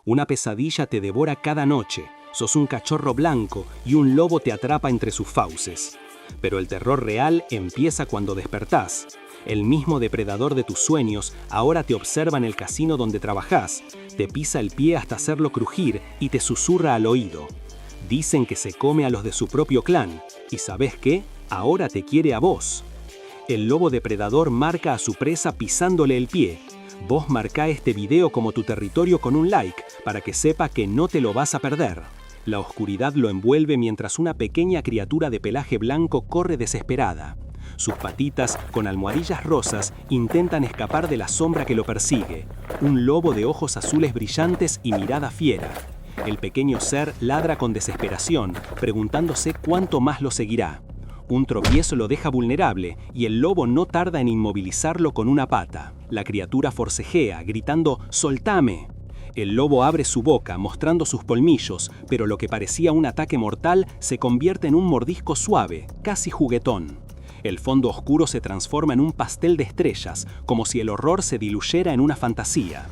Una pesadilla te devora cada noche, sos un cachorro blanco y un lobo te atrapa entre sus fauces. Pero el terror real empieza cuando despertás. El mismo depredador de tus sueños ahora te observa en el casino donde trabajás, te pisa el pie hasta hacerlo crujir y te susurra al oído. Dicen que se come a los de su propio clan, y ¿sabés qué? Ahora te quiere a vos. El lobo depredador marca a su presa pisándole el pie. Vos marcá este video como tu territorio con un like, para que sepa que no te lo vas a perder. La oscuridad lo envuelve mientras una pequeña criatura de pelaje blanco corre desesperada. Sus patitas, con almohadillas rosas, intentan escapar de la sombra que lo persigue. Un lobo de ojos azules brillantes y mirada fiera. El pequeño ser ladra con desesperación, preguntándose cuánto más lo seguirá. Un tropiezo lo deja vulnerable y el lobo no tarda en inmovilizarlo con una pata. La criatura forcejea, gritando «¡Soltame!». El lobo abre su boca, mostrando sus colmillos, pero lo que parecía un ataque mortal se convierte en un mordisco suave, casi juguetón. El fondo oscuro se transforma en un pastel de estrellas, como si el horror se diluyera en una fantasía.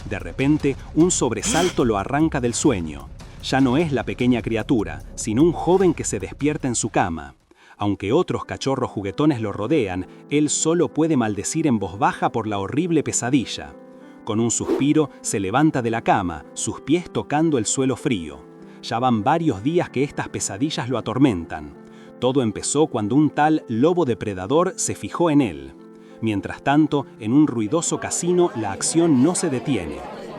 De repente, un sobresalto lo arranca del sueño. Ya no es la pequeña criatura, sino un joven que se despierta en su cama. Aunque otros cachorros juguetones lo rodean, él solo puede maldecir en voz baja por la horrible pesadilla. Con un suspiro, se levanta de la cama, sus pies tocando el suelo frío. Ya van varios días que estas pesadillas lo atormentan. Todo empezó cuando un tal lobo depredador se fijó en él. Mientras tanto, en un ruidoso casino, la acción no se detiene.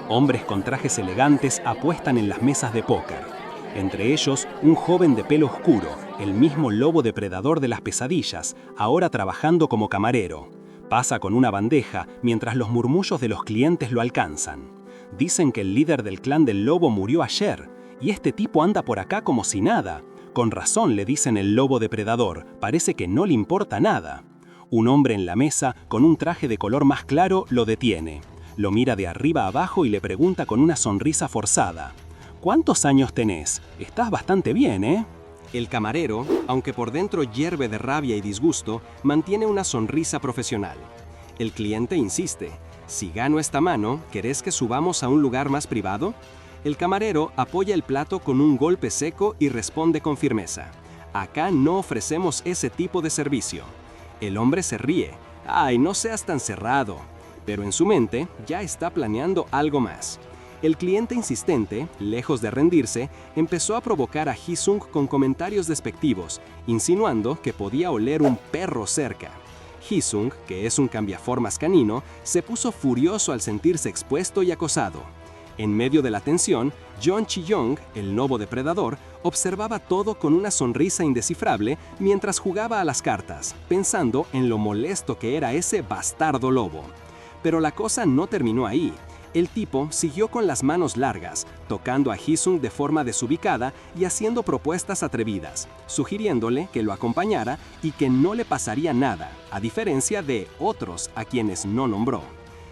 Hombres con trajes elegantes apuestan en las mesas de póker. Entre ellos, un joven de pelo oscuro, el mismo lobo depredador de las pesadillas, ahora trabajando como camarero. Pasa con una bandeja mientras los murmullos de los clientes lo alcanzan. Dicen que el líder del clan del lobo murió ayer, y este tipo anda por acá como si nada. Con razón le dicen el lobo depredador, parece que no le importa nada. Un hombre en la mesa, con un traje de color más claro, lo detiene. Lo mira de arriba a abajo y le pregunta con una sonrisa forzada. ¿Cuántos años tenés? Estás bastante bien, ¿eh? El camarero, aunque por dentro hierve de rabia y disgusto, mantiene una sonrisa profesional. El cliente insiste. Si gano esta mano, ¿querés que subamos a un lugar más privado? El camarero apoya el plato con un golpe seco y responde con firmeza. Acá no ofrecemos ese tipo de servicio. El hombre se ríe. ¡Ay, no seas tan cerrado! Pero en su mente ya está planeando algo más. El cliente insistente, lejos de rendirse, empezó a provocar a Hee-sung con comentarios despectivos, insinuando que podía oler un perro cerca. Hee-sung, que es un cambiaformas canino, se puso furioso al sentirse expuesto y acosado. En medio de la tensión, Yeon Chi-young, el lobo depredador, observaba todo con una sonrisa indescifrable mientras jugaba a las cartas, pensando en lo molesto que era ese bastardo lobo. Pero la cosa no terminó ahí. El tipo siguió con las manos largas, tocando a Hee-sung de forma desubicada y haciendo propuestas atrevidas, sugiriéndole que lo acompañara y que no le pasaría nada, a diferencia de otros a quienes no nombró.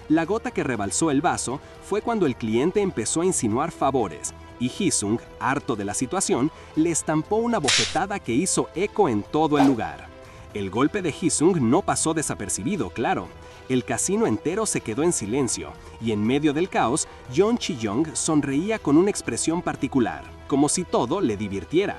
La gota que rebalsó el vaso fue cuando el cliente empezó a insinuar favores, y Hee-sung, harto de la situación, le estampó una bofetada que hizo eco en todo el lugar. El golpe de Hee-sung no pasó desapercibido, claro. El casino entero se quedó en silencio, y en medio del caos, Yeon Chi-young sonreía con una expresión particular, como si todo le divirtiera.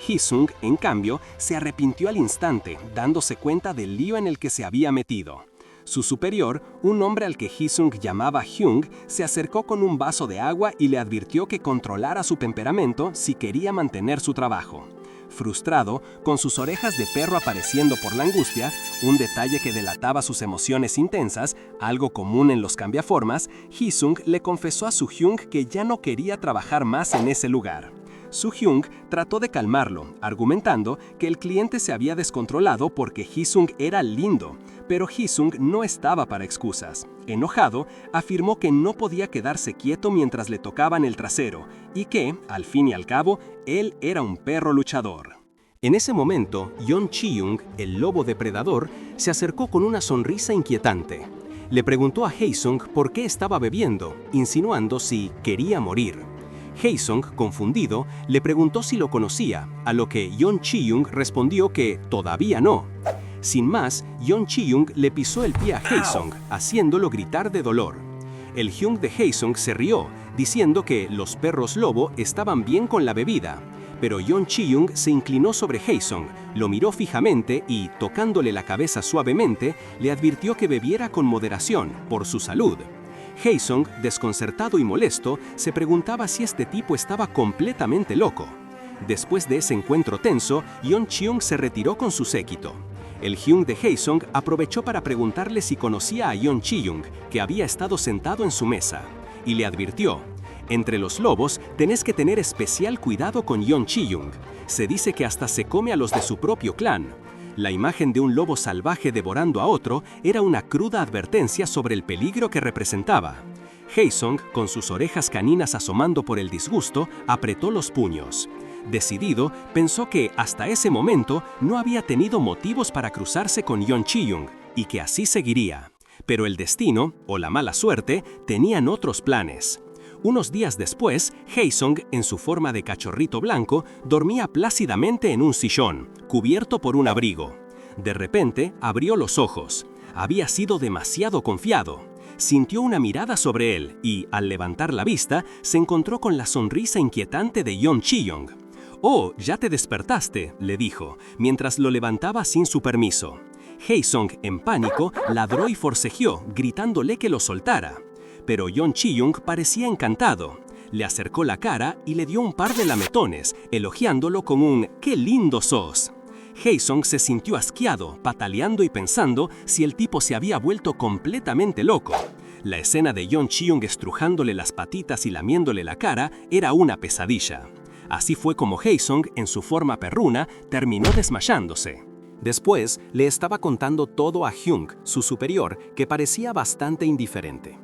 Hee-sung, en cambio, se arrepintió al instante, dándose cuenta del lío en el que se había metido. Su superior, un hombre al que Hee-sung llamaba Hyung, se acercó con un vaso de agua y le advirtió que controlara su temperamento si quería mantener su trabajo. Frustrado, con sus orejas de perro apareciendo por la angustia, un detalle que delataba sus emociones intensas, algo común en los cambiaformas, Hee-sung le confesó a Su-hyung que ya no quería trabajar más en ese lugar. Su-hyung trató de calmarlo, argumentando que el cliente se había descontrolado porque Hee-sung era lindo, pero Hee-sung no estaba para excusas. Enojado, afirmó que no podía quedarse quieto mientras le tocaban el trasero y que, al fin y al cabo, él era un perro luchador. En ese momento, Yeon Chi-young, el lobo depredador, se acercó con una sonrisa inquietante. Le preguntó a Hee-sung por qué estaba bebiendo, insinuando si quería morir. Hee-sung, confundido, le preguntó si lo conocía, a lo que Yeon Chi-young respondió que todavía no. Sin más, Yeon Chi-young le pisó el pie a Hee-sung, haciéndolo gritar de dolor. El Hyung de Haesung se rió, diciendo que los perros lobo estaban bien con la bebida. Pero Yeon Chi-young se inclinó sobre Haesung, lo miró fijamente y, tocándole la cabeza suavemente, le advirtió que bebiera con moderación, por su salud. Haesung, desconcertado y molesto, se preguntaba si este tipo estaba completamente loco. Después de ese encuentro tenso, Yeon Chi-young se retiró con su séquito. El Hyung de Haesung aprovechó para preguntarle si conocía a Yeon Chi-young, que había estado sentado en su mesa, y le advirtió: entre los lobos tenés que tener especial cuidado con Yeon Chi-young. Se dice que hasta se come a los de su propio clan. La imagen de un lobo salvaje devorando a otro era una cruda advertencia sobre el peligro que representaba. Haesung, con sus orejas caninas asomando por el disgusto, apretó los puños. Decidido, pensó que hasta ese momento no había tenido motivos para cruzarse con Yeon Chi-young y que así seguiría. Pero el destino, o la mala suerte, tenían otros planes. Unos días después, Haesung, en su forma de cachorrito blanco, dormía plácidamente en un sillón, cubierto por un abrigo. De repente, abrió los ojos. Había sido demasiado confiado. Sintió una mirada sobre él y, al levantar la vista, se encontró con la sonrisa inquietante de Yeon Chi-young. «Oh, ya te despertaste», le dijo, mientras lo levantaba sin su permiso. Haesung, en pánico, ladró y forcejeó, gritándole que lo soltara. Pero Yeon Chi-young parecía encantado. Le acercó la cara y le dio un par de lametones, elogiándolo con un «¡Qué lindo sos!». Haesung se sintió asqueado, pataleando y pensando si el tipo se había vuelto completamente loco. La escena de Yeon Chi-young estrujándole las patitas y lamiéndole la cara era una pesadilla. Así fue como Haesung, en su forma perruna, terminó desmayándose. Después, le estaba contando todo a Hyung, su superior, que parecía bastante indiferente.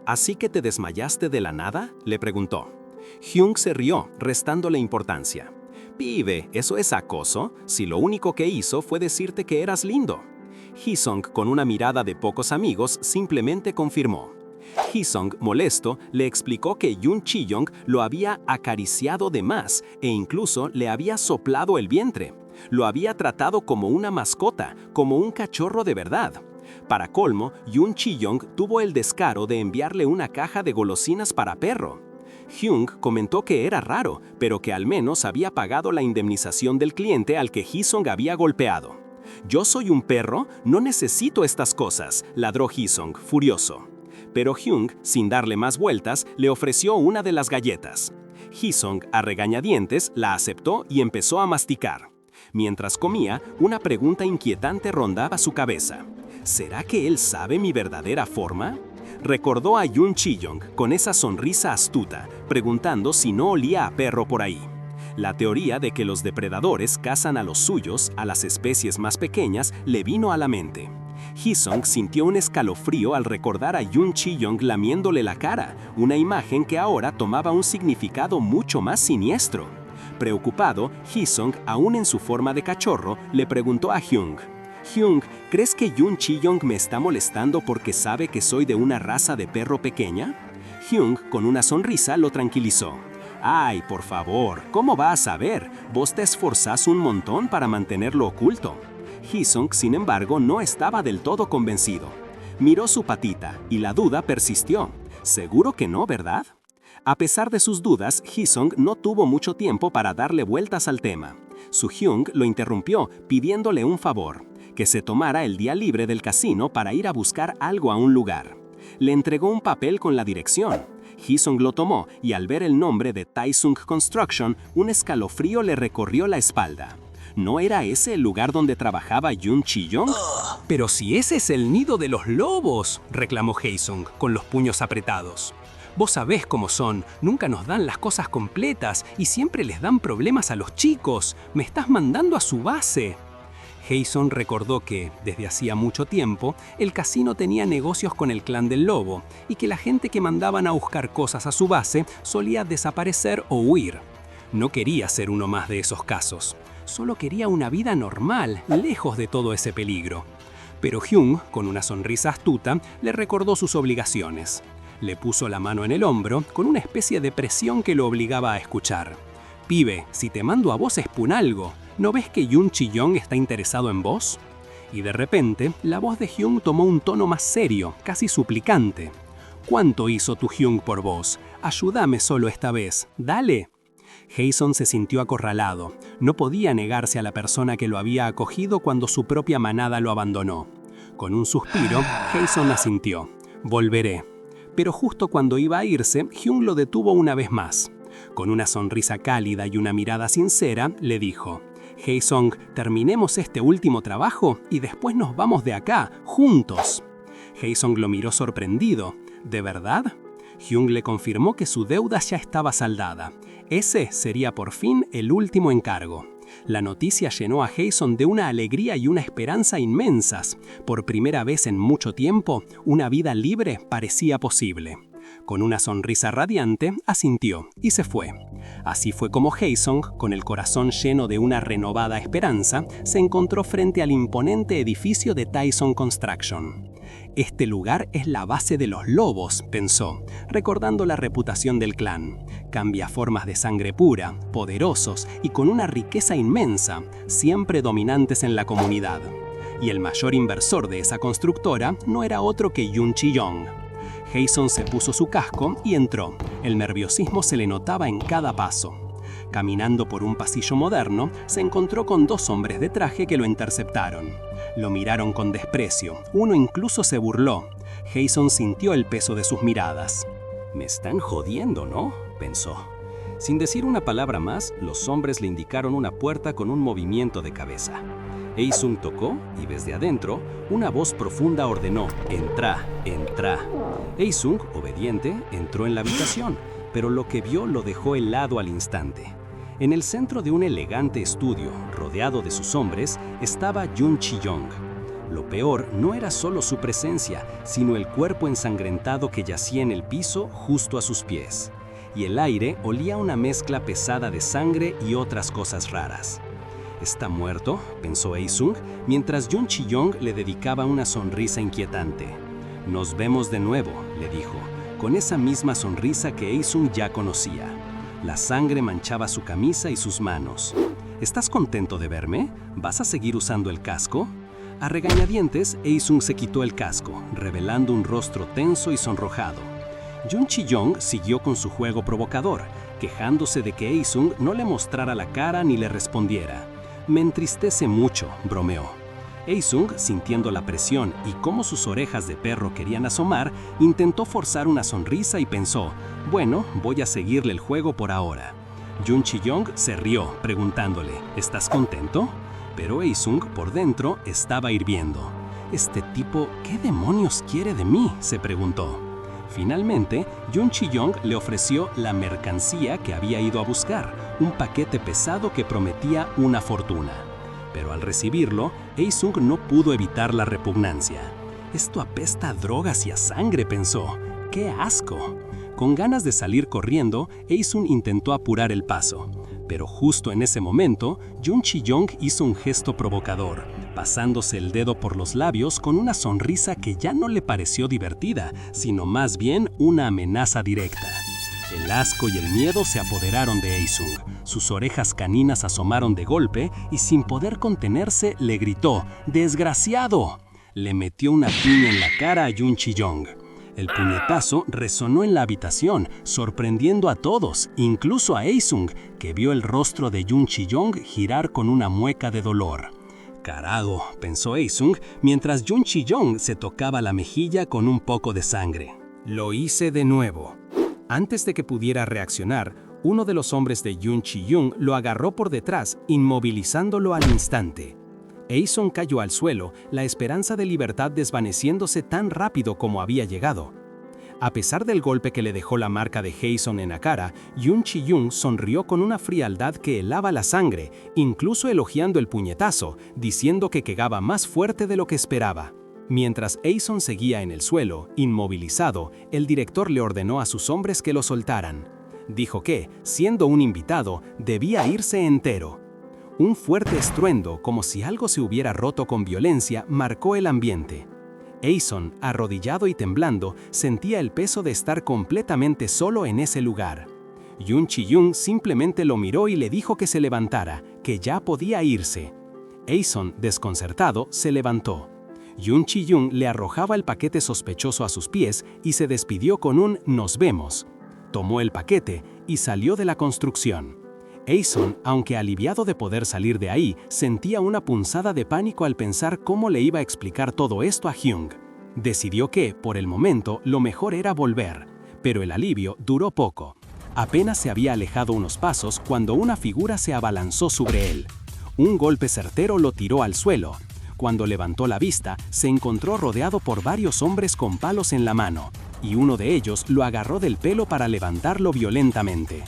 «¿Así que te desmayaste de la nada?», le preguntó. Hyung se rió, restándole importancia. «Pibe, ¿eso es acoso? Si lo único que hizo fue decirte que eras lindo». Haesung, con una mirada de pocos amigos, simplemente confirmó. Haesung, molesto, le explicó que Yeon Chi-young lo había acariciado de más e incluso le había soplado el vientre. Lo había tratado como una mascota, como un cachorro de verdad. Para colmo, Yeon Chi-young tuvo el descaro de enviarle una caja de golosinas para perro. Hyung comentó que era raro, pero que al menos había pagado la indemnización del cliente al que Haesung había golpeado. «¿Yo soy un perro? No necesito estas cosas», ladró Haesung, furioso. Pero Hyung, sin darle más vueltas, le ofreció una de las galletas. Haesung, a regañadientes, la aceptó y empezó a masticar. Mientras comía, una pregunta inquietante rondaba su cabeza. ¿Será que él sabe mi verdadera forma? Recordó a Yeon Chi-young con esa sonrisa astuta, preguntando si no olía a perro por ahí. La teoría de que los depredadores cazan a los suyos, a las especies más pequeñas, le vino a la mente. Haesung sintió un escalofrío al recordar a Yeon Chi-young lamiéndole la cara, una imagen que ahora tomaba un significado mucho más siniestro. Preocupado, Haesung, aún en su forma de cachorro, le preguntó a Hyung: «Hyung, ¿crees que Yeon Chi-young me está molestando porque sabe que soy de una raza de perro pequeña?». Hyung, con una sonrisa, lo tranquilizó. «Ay, por favor, ¿cómo va a saber? Vos te esforzás un montón para mantenerlo oculto». Haesung, sin embargo, no estaba del todo convencido. Miró su patita y la duda persistió. «Seguro que no, ¿verdad?». A pesar de sus dudas, Haesung no tuvo mucho tiempo para darle vueltas al tema. Su Hyung lo interrumpió pidiéndole un favor: que se tomara el día libre del casino para ir a buscar algo a un lugar. Le entregó un papel con la dirección. Haesung lo tomó y al ver el nombre de Taesung Construction, un escalofrío le recorrió la espalda. ¿No era ese el lugar donde trabajaba Yeon Chi-young? «Pero si ese es el nido de los lobos», reclamó Haesung, con los puños apretados. «Vos sabés cómo son, nunca nos dan las cosas completas y siempre les dan problemas a los chicos. Me estás mandando a su base». Haesung recordó que, desde hacía mucho tiempo, el casino tenía negocios con el clan del lobo y que la gente que mandaban a buscar cosas a su base solía desaparecer o huir. No quería ser uno más de esos casos. Solo quería una vida normal, lejos de todo ese peligro. Pero Hyung, con una sonrisa astuta, le recordó sus obligaciones. Le puso la mano en el hombro con una especie de presión que lo obligaba a escuchar. «Pibe, si te mando a vos es por algo. ¿No ves que Yeon Chi-young está interesado en vos?». Y de repente, la voz de Hyung tomó un tono más serio, casi suplicante. ¿Cuánto hizo tu Hyung por vos? Ayúdame solo esta vez, dale. Jason se sintió acorralado. No podía negarse a la persona que lo había acogido cuando su propia manada lo abandonó. Con un suspiro, Jason asintió. Volveré. Pero justo cuando iba a irse, Hyung lo detuvo una vez más. Con una sonrisa cálida y una mirada sincera, le dijo: Jason, terminemos este último trabajo y después nos vamos de acá, juntos. Jason lo miró sorprendido. ¿De verdad? Hyung le confirmó que su deuda ya estaba saldada. Ese sería por fin el último encargo. La noticia llenó a Jason de una alegría y una esperanza inmensas. Por primera vez en mucho tiempo, una vida libre parecía posible. Con una sonrisa radiante, asintió y se fue. Así fue como Jason, con el corazón lleno de una renovada esperanza, se encontró frente al imponente edificio de Tyson Construction. Este lugar es la base de los lobos, pensó, recordando la reputación del clan. Cambiaformas de sangre pura, poderosos y con una riqueza inmensa, siempre dominantes en la comunidad. Y el mayor inversor de esa constructora no era otro que Yoon Chi-young. Jason se puso su casco y entró. El nerviosismo se le notaba en cada paso. Caminando por un pasillo moderno, se encontró con dos hombres de traje que lo interceptaron. Lo miraron con desprecio, uno incluso se burló. Jason sintió el peso de sus miradas. «Me están jodiendo, ¿no?», pensó. Sin decir una palabra más, los hombres le indicaron una puerta con un movimiento de cabeza. Hae-sung tocó y desde adentro, una voz profunda ordenó: «Entra, entra». Hae-sung, obediente, entró en la habitación, pero lo que vio lo dejó helado al instante. En el centro de un elegante estudio, rodeado de sus hombres, estaba Yoon Chi-young. Lo peor no era solo su presencia, sino el cuerpo ensangrentado que yacía en el piso justo a sus pies. Y el aire olía a una mezcla pesada de sangre y otras cosas raras. «¿Está muerto?», pensó Hae-sung, mientras Yoon Chi-young le dedicaba una sonrisa inquietante. «Nos vemos de nuevo», le dijo, con esa misma sonrisa que Hae-sung ya conocía. La sangre manchaba su camisa y sus manos. «¿Estás contento de verme? ¿Vas a seguir usando el casco?». A regañadientes, Hae-sung se quitó el casco, revelando un rostro tenso y sonrojado. Yoon Chi-young siguió con su juego provocador, quejándose de que Hae-sung no le mostrara la cara ni le respondiera. «Me entristece mucho», bromeó. Hae-sung, sintiendo la presión y cómo sus orejas de perro querían asomar, intentó forzar una sonrisa y pensó: «Bueno, voy a seguirle el juego por ahora». Yoon Chi-young se rió, preguntándole: «¿Estás contento?». Pero Hae-sung, por dentro, estaba hirviendo. «Este tipo, ¿qué demonios quiere de mí?», se preguntó. Finalmente, Yoon Chi-young le ofreció la mercancía que había ido a buscar, un paquete pesado que prometía una fortuna. Pero al recibirlo, Hae-sung no pudo evitar la repugnancia. «Esto apesta a drogas y a sangre», pensó. ¡Qué asco! Con ganas de salir corriendo, Hae-sung intentó apurar el paso. Pero justo en ese momento, Yoon Chi-young hizo un gesto provocador, pasándose el dedo por los labios con una sonrisa que ya no le pareció divertida, sino más bien una amenaza directa. El asco y el miedo se apoderaron de Hae-sung. Sus orejas caninas asomaron de golpe y sin poder contenerse le gritó: «¡Desgraciado!». Le metió una piña en la cara a Yoon Chi-young. El puñetazo resonó en la habitación, sorprendiendo a todos, incluso a Hae-sung, que vio el rostro de Yoon Chi-young girar con una mueca de dolor. «Carajo», pensó Hae-sung, mientras Yoon Chi-young se tocaba la mejilla con un poco de sangre. «Lo hice de nuevo». Antes de que pudiera reaccionar, uno de los hombres de Yoon Chi-young lo agarró por detrás, inmovilizándolo al instante. Hae-sung cayó al suelo, la esperanza de libertad desvaneciéndose tan rápido como había llegado. A pesar del golpe que le dejó la marca de Jason en la cara, Yoon Chi-young sonrió con una frialdad que helaba la sangre, incluso elogiando el puñetazo, diciendo que pegaba más fuerte de lo que esperaba. Mientras Hae-sung seguía en el suelo, inmovilizado, el director le ordenó a sus hombres que lo soltaran. Dijo que, siendo un invitado, debía irse entero. Un fuerte estruendo, como si algo se hubiera roto con violencia, marcó el ambiente. Hae-sung, arrodillado y temblando, sentía el peso de estar completamente solo en ese lugar. Yoon Chi-young simplemente lo miró y le dijo que se levantara, que ya podía irse. Hae-sung, desconcertado, se levantó. Yun Chi-young le arrojaba el paquete sospechoso a sus pies y se despidió con un «nos vemos». Tomó el paquete y salió de la construcción. Aeson, aunque aliviado de poder salir de ahí, sentía una punzada de pánico al pensar cómo le iba a explicar todo esto a Hyung. Decidió que, por el momento, lo mejor era volver, pero el alivio duró poco. Apenas se había alejado unos pasos cuando una figura se abalanzó sobre él. Un golpe certero lo tiró al suelo. Cuando levantó la vista, se encontró rodeado por varios hombres con palos en la mano, y uno de ellos lo agarró del pelo para levantarlo violentamente.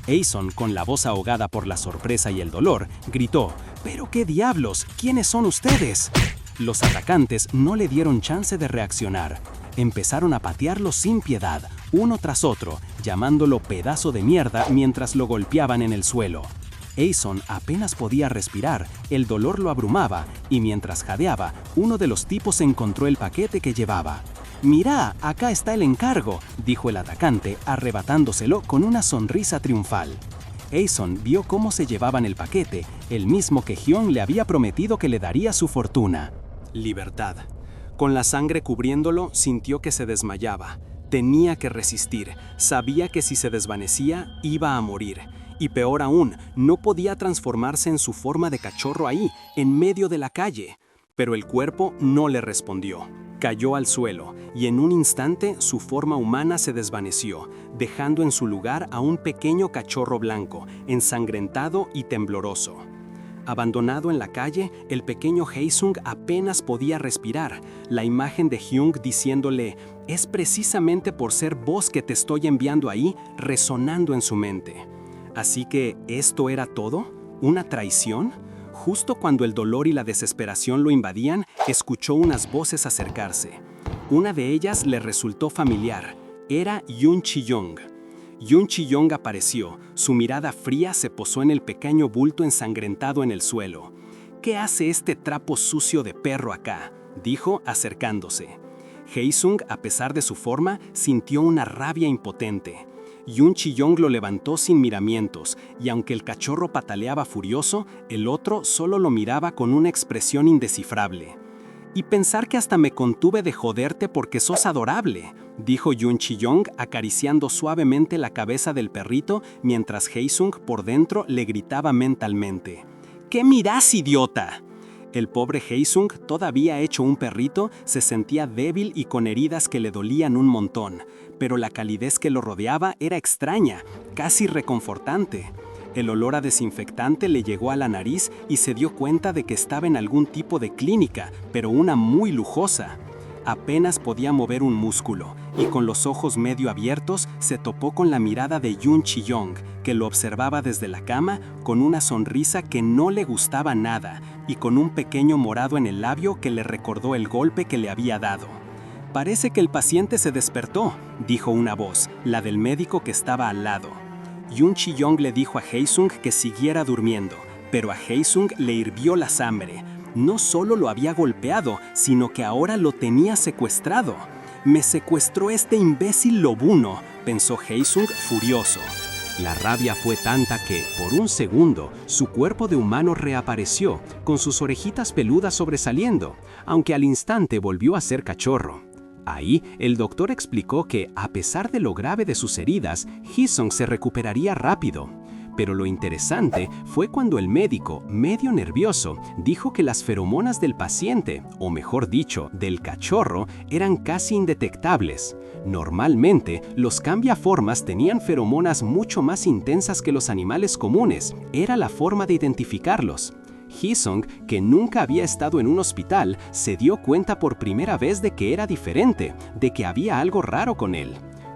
Aeson, con la voz ahogada por la sorpresa y el dolor, gritó: «¿Pero qué diablos? ¿Quiénes son ustedes?». Los atacantes no le dieron chance de reaccionar. Empezaron a patearlo sin piedad, uno tras otro, llamándolo pedazo de mierda mientras lo golpeaban en el suelo. Aeson apenas podía respirar, el dolor lo abrumaba, y mientras jadeaba, uno de los tipos encontró el paquete que llevaba. «Mirá, acá está el encargo», dijo el atacante, arrebatándoselo con una sonrisa triunfal. Aeson vio cómo se llevaban el paquete, el mismo que Hyun le había prometido que le daría su fortuna. Libertad. Con la sangre cubriéndolo, sintió que se desmayaba. Tenía que resistir, sabía que si se desvanecía, iba a morir. Y peor aún, no podía transformarse en su forma de cachorro ahí, en medio de la calle. Pero el cuerpo no le respondió. Cayó al suelo, y en un instante su forma humana se desvaneció, dejando en su lugar a un pequeño cachorro blanco, ensangrentado y tembloroso. Abandonado en la calle, el pequeño Haesung apenas podía respirar. La imagen de Hyung diciéndole: «Es precisamente por ser vos que te estoy enviando ahí», resonando en su mente. Así que, ¿esto era todo? ¿Una traición? Justo cuando el dolor y la desesperación lo invadían, escuchó unas voces acercarse. Una de ellas le resultó familiar. Era Yun Chi-young. Yun Chi-young apareció. Su mirada fría se posó en el pequeño bulto ensangrentado en el suelo. «¿Qué hace este trapo sucio de perro acá?», dijo, acercándose. Haesung, a pesar de su forma, sintió una rabia impotente. Yun Chi-young lo levantó sin miramientos, y aunque el cachorro pataleaba furioso, el otro solo lo miraba con una expresión indescifrable. «Y pensar que hasta me contuve de joderte porque sos adorable», dijo Yun Chi-young acariciando suavemente la cabeza del perrito mientras Haesung por dentro le gritaba mentalmente: «¿Qué mirás, idiota?». El pobre Haesung, todavía hecho un perrito, se sentía débil y con heridas que le dolían un montón, pero la calidez que lo rodeaba era extraña, casi reconfortante. El olor a desinfectante le llegó a la nariz y se dio cuenta de que estaba en algún tipo de clínica, pero una muy lujosa. Apenas podía mover un músculo, y con los ojos medio abiertos se topó con la mirada de Yun Chi-young, que lo observaba desde la cama con una sonrisa que no le gustaba nada y con un pequeño morado en el labio que le recordó el golpe que le había dado. «Parece que el paciente se despertó», dijo una voz, la del médico que estaba al lado. Yun Chi-young le dijo a Haesung que siguiera durmiendo, pero a Haesung le hirvió la sangre. No solo lo había golpeado, sino que ahora lo tenía secuestrado. «Me secuestró este imbécil lobuno», pensó Haesung furioso. La rabia fue tanta que, por un segundo, su cuerpo de humano reapareció, con sus orejitas peludas sobresaliendo, aunque al instante volvió a ser cachorro. Ahí, el doctor explicó que, a pesar de lo grave de sus heridas, Haesung se recuperaría rápido. Pero lo interesante fue cuando el médico, medio nervioso, dijo que las feromonas del paciente, o mejor dicho, del cachorro, eran casi indetectables. Normalmente, los cambiaformas tenían feromonas mucho más intensas que los animales comunes. Era la forma de identificarlos. Haesung, que nunca había estado en un hospital, se dio cuenta por primera vez de que era diferente, de que había algo raro con él.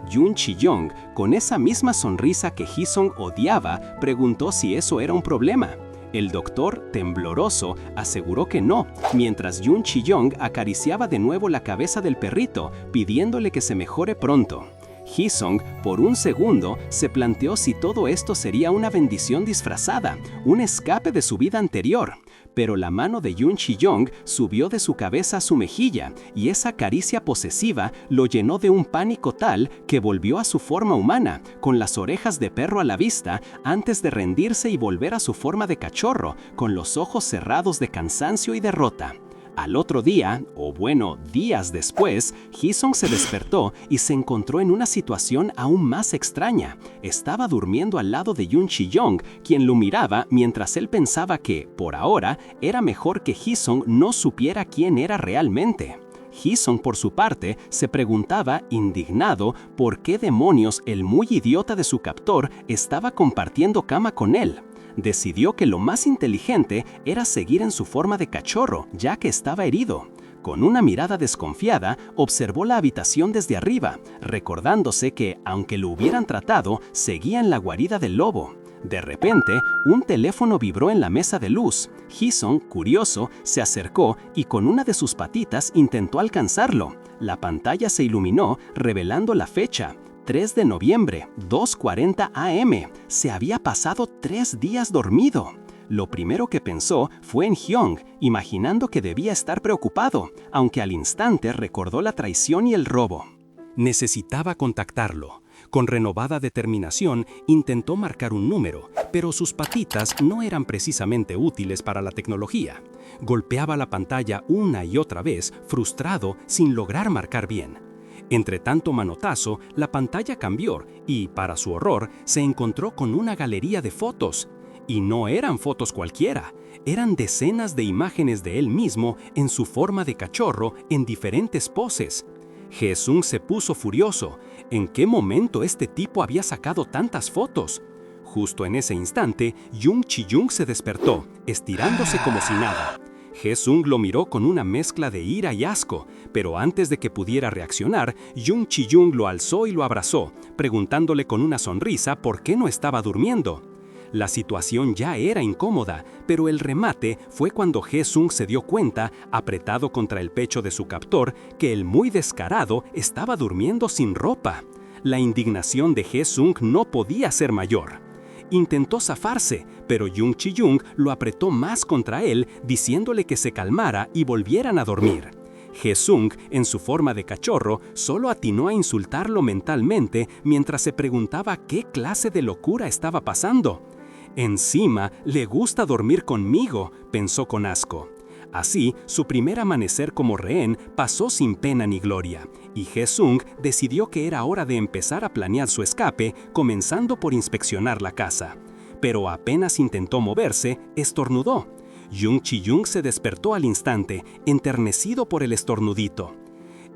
Yun Chi-young, con esa misma sonrisa que Haesung odiaba, preguntó si eso era un problema. El doctor, tembloroso, aseguró que no, mientras Yun Chi-young acariciaba de nuevo la cabeza del perrito, pidiéndole que se mejore pronto. Haesung, por un segundo, se planteó si todo esto sería una bendición disfrazada, un escape de su vida anterior. Pero la mano de Yun Chi-young subió de su cabeza a su mejilla, y esa caricia posesiva lo llenó de un pánico tal que volvió a su forma humana, con las orejas de perro a la vista, antes de rendirse y volver a su forma de cachorro, con los ojos cerrados de cansancio y derrota. Al otro día, o bueno, días después, Hee-sung se despertó y se encontró en una situación aún más extraña. Estaba durmiendo al lado de Yoon Chi-young, quien lo miraba mientras él pensaba que, por ahora, era mejor que Hee-sung no supiera quién era realmente. Hee-sung, por su parte, se preguntaba, indignado, por qué demonios el muy idiota de su captor estaba compartiendo cama con él. Decidió que lo más inteligente era seguir en su forma de cachorro, ya que estaba herido. Con una mirada desconfiada, observó la habitación desde arriba, recordándose que, aunque lo hubieran tratado, seguía en la guarida del lobo. De repente, un teléfono vibró en la mesa de luz. Hee-sung, curioso, se acercó y con una de sus patitas intentó alcanzarlo. La pantalla se iluminó, revelando la fecha. 3 de noviembre, 2:40 am. Se había pasado 3 días dormido. Lo primero que pensó fue en Hyung, imaginando que debía estar preocupado, aunque al instante recordó la traición y el robo. Necesitaba contactarlo. Con renovada determinación, intentó marcar un número, pero sus patitas no eran precisamente útiles para la tecnología. Golpeaba la pantalla una y otra vez, frustrado, sin lograr marcar bien. Entre tanto manotazo, la pantalla cambió y, para su horror, se encontró con una galería de fotos. Y no eran fotos cualquiera, eran decenas de imágenes de él mismo en su forma de cachorro en diferentes poses. Hee-sung se puso furioso. ¿En qué momento este tipo había sacado tantas fotos? Justo en ese instante, Yoon Chi-young se despertó, estirándose como si nada. Hee-sung lo miró con una mezcla de ira y asco, pero antes de que pudiera reaccionar, Yoon Chi-young lo alzó y lo abrazó, preguntándole con una sonrisa por qué no estaba durmiendo. La situación ya era incómoda, pero el remate fue cuando Hee-sung se dio cuenta, apretado contra el pecho de su captor, que el muy descarado estaba durmiendo sin ropa. La indignación de Hee-sung no podía ser mayor. Intentó zafarse, pero Yoon Chi-young lo apretó más contra él, diciéndole que se calmara y volvieran a dormir. Hee-sung, en su forma de cachorro, solo atinó a insultarlo mentalmente mientras se preguntaba qué clase de locura estaba pasando. Encima, le gusta dormir conmigo, pensó con asco. Así, su primer amanecer como rehén pasó sin pena ni gloria, y Hee-sung decidió que era hora de empezar a planear su escape, comenzando por inspeccionar la casa. Pero apenas intentó moverse, estornudó. Yoon Chi-young se despertó al instante, enternecido por el estornudito.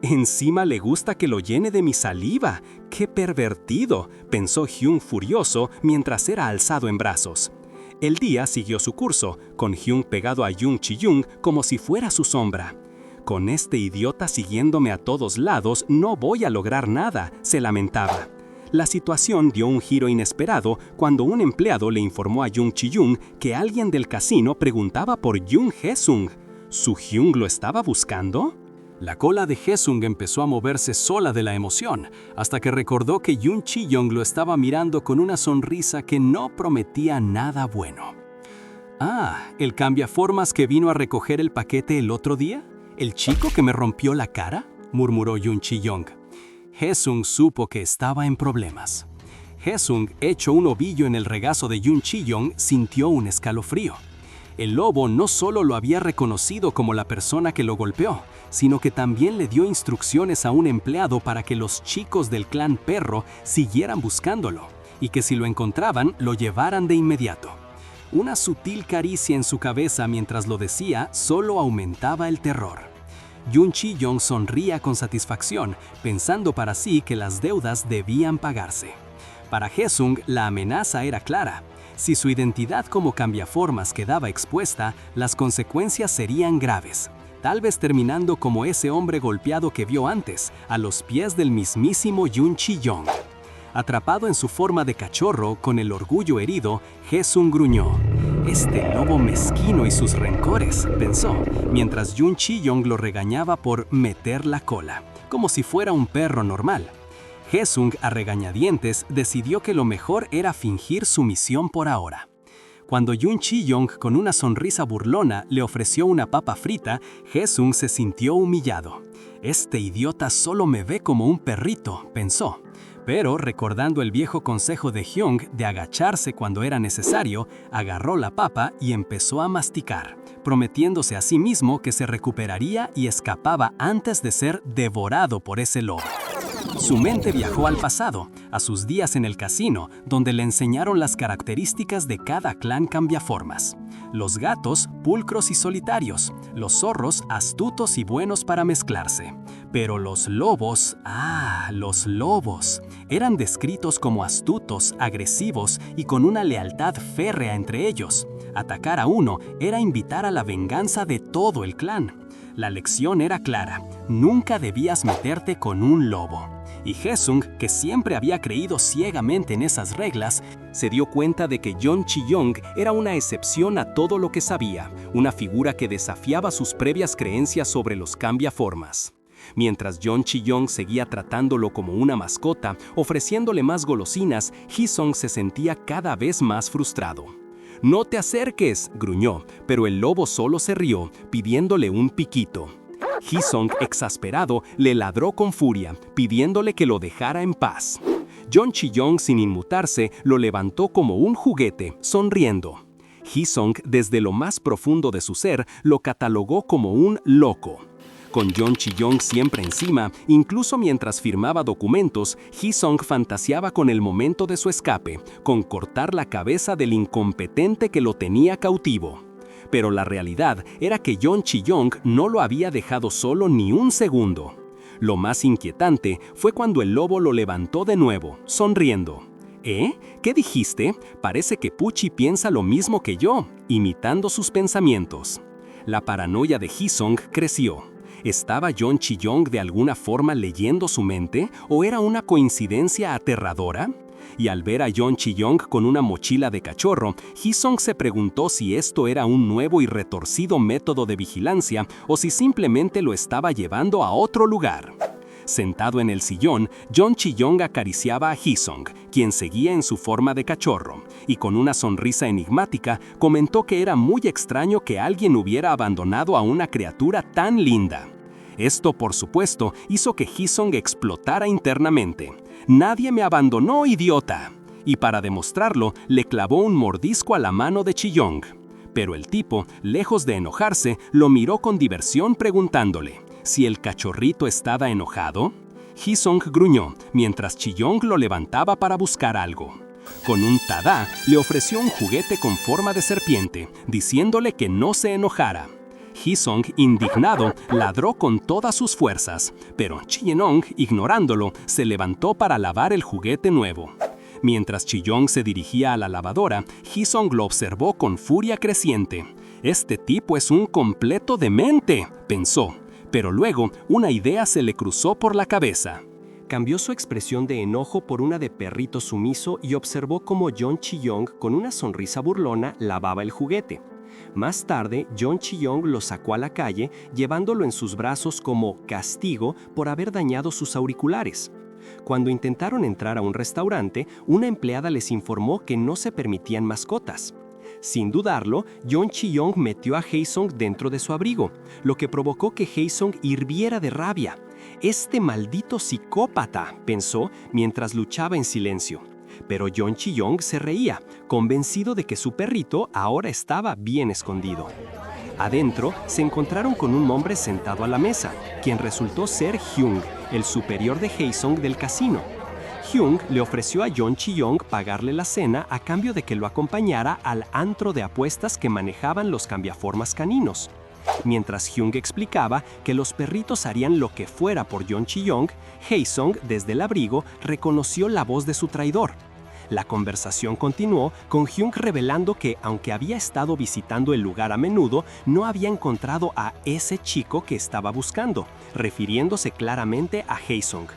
Encima le gusta que lo llene de mi saliva. ¡Qué pervertido!, pensó Hyun furioso mientras era alzado en brazos. El día siguió su curso, con Hyun pegado a Yoon Chi-young como si fuera su sombra. Con este idiota siguiéndome a todos lados no voy a lograr nada, se lamentaba. La situación dio un giro inesperado cuando un empleado le informó a Yoon Chi-young que alguien del casino preguntaba por Yoon Hee-sung. ¿Su Hyun lo estaba buscando? La cola de Hee-sung empezó a moverse sola de la emoción, hasta que recordó que Yoon Chi-young lo estaba mirando con una sonrisa que no prometía nada bueno. Ah, ¿el cambiaformas que vino a recoger el paquete el otro día? ¿El chico que me rompió la cara?, murmuró Yoon Chi-young. Hee-sung supo que estaba en problemas. Hee-sung, hecho un ovillo en el regazo de Yoon Chi-young, sintió un escalofrío. El lobo no solo lo había reconocido como la persona que lo golpeó, sino que también le dio instrucciones a un empleado para que los chicos del clan Perro siguieran buscándolo, y que si lo encontraban, lo llevaran de inmediato. Una sutil caricia en su cabeza mientras lo decía solo aumentaba el terror. Yoon Chi-young sonría con satisfacción, pensando para sí que las deudas debían pagarse. Para Hee-sung, la amenaza era clara. Si su identidad como cambiaformas quedaba expuesta, las consecuencias serían graves, tal vez terminando como ese hombre golpeado que vio antes, a los pies del mismísimo Yoon Chi-young. Atrapado en su forma de cachorro, con el orgullo herido, Hee-sung gruñó. «Este lobo mezquino y sus rencores», pensó, mientras Yoon Chi-young lo regañaba por meter la cola, como si fuera un perro normal. Hee-sung, a regañadientes, decidió que lo mejor era fingir sumisión por ahora. Cuando Yoon Chi-young, con una sonrisa burlona, le ofreció una papa frita, Hee-sung se sintió humillado. «Este idiota solo me ve como un perrito», pensó. Pero, recordando el viejo consejo de Hyung de agacharse cuando era necesario, agarró la papa y empezó a masticar, prometiéndose a sí mismo que se recuperaría y escapaba antes de ser devorado por ese lobo. Su mente viajó al pasado, a sus días en el casino, donde le enseñaron las características de cada clan cambiaformas. Los gatos, pulcros y solitarios. Los zorros, astutos y buenos para mezclarse. Pero los lobos, los lobos, eran descritos como astutos, agresivos y con una lealtad férrea entre ellos. Atacar a uno era invitar a la venganza de todo el clan. La lección era clara, nunca debías meterte con un lobo. Y Haesung, que siempre había creído ciegamente en esas reglas, se dio cuenta de que Yeon Chi-young era una excepción a todo lo que sabía, una figura que desafiaba sus previas creencias sobre los cambiaformas. Mientras Yeon Chi-young seguía tratándolo como una mascota, ofreciéndole más golosinas, Hee-sung se sentía cada vez más frustrado. «No te acerques», gruñó, pero el lobo solo se rió, pidiéndole un piquito. Hee-sung, exasperado, le ladró con furia, pidiéndole que lo dejara en paz. Yeon Chi-young, sin inmutarse, lo levantó como un juguete, sonriendo. Hee-sung, desde lo más profundo de su ser, lo catalogó como un loco. Con Yeon Chi-young siempre encima, incluso mientras firmaba documentos, Hee-sung fantaseaba con el momento de su escape, con cortar la cabeza del incompetente que lo tenía cautivo. Pero la realidad era que Yeon Chi-young no lo había dejado solo ni un segundo. Lo más inquietante fue cuando el lobo lo levantó de nuevo, sonriendo. «¿Eh? ¿Qué dijiste? Parece que Pucci piensa lo mismo que yo», imitando sus pensamientos. La paranoia de Hee-sung creció. ¿Estaba Yeon Chi-young de alguna forma leyendo su mente o era una coincidencia aterradora? Y al ver a Yeon Chi-young con una mochila de cachorro, Hee-sung se preguntó si esto era un nuevo y retorcido método de vigilancia o si simplemente lo estaba llevando a otro lugar. Sentado en el sillón, Yeon Chi-young acariciaba a Hee-sung, quien seguía en su forma de cachorro, y con una sonrisa enigmática comentó que era muy extraño que alguien hubiera abandonado a una criatura tan linda. Esto, por supuesto, hizo que Hee-sung explotara internamente. «Nadie me abandonó, idiota». Y para demostrarlo, le clavó un mordisco a la mano de Chi-young. Pero el tipo, lejos de enojarse, lo miró con diversión preguntándole si el cachorrito estaba enojado. Hee-sung gruñó, mientras Chi-young lo levantaba para buscar algo. Con un tada, le ofreció un juguete con forma de serpiente, diciéndole que no se enojara. Hee-sung, indignado, ladró con todas sus fuerzas, pero Chi-young, ignorándolo, se levantó para lavar el juguete nuevo. Mientras Chi-young se dirigía a la lavadora, Hee-sung lo observó con furia creciente. «Este tipo es un completo demente», pensó, pero luego una idea se le cruzó por la cabeza. Cambió su expresión de enojo por una de perrito sumiso y observó cómo Yeon Chi-young, con una sonrisa burlona, lavaba el juguete. Más tarde, Yeon Chi-young lo sacó a la calle, llevándolo en sus brazos como castigo por haber dañado sus auriculares. Cuando intentaron entrar a un restaurante, una empleada les informó que no se permitían mascotas. Sin dudarlo, Yeon Chi-young metió a Haesung dentro de su abrigo, lo que provocó que Haesung hirviera de rabia. «Este maldito psicópata», pensó mientras luchaba en silencio. Pero Yeon Chi-young se reía, convencido de que su perrito ahora estaba bien escondido. Adentro se encontraron con un hombre sentado a la mesa, quien resultó ser Hyung, el superior de Haesung del casino. Hyung le ofreció a Yeon Chi-young pagarle la cena a cambio de que lo acompañara al antro de apuestas que manejaban los cambiaformas caninos. Mientras Hyung explicaba que los perritos harían lo que fuera por Yeon Chi-young, Haesung, desde el abrigo, reconoció la voz de su traidor. La conversación continuó, con Hyung revelando que, aunque había estado visitando el lugar a menudo, no había encontrado a ese chico que estaba buscando, refiriéndose claramente a Haesung.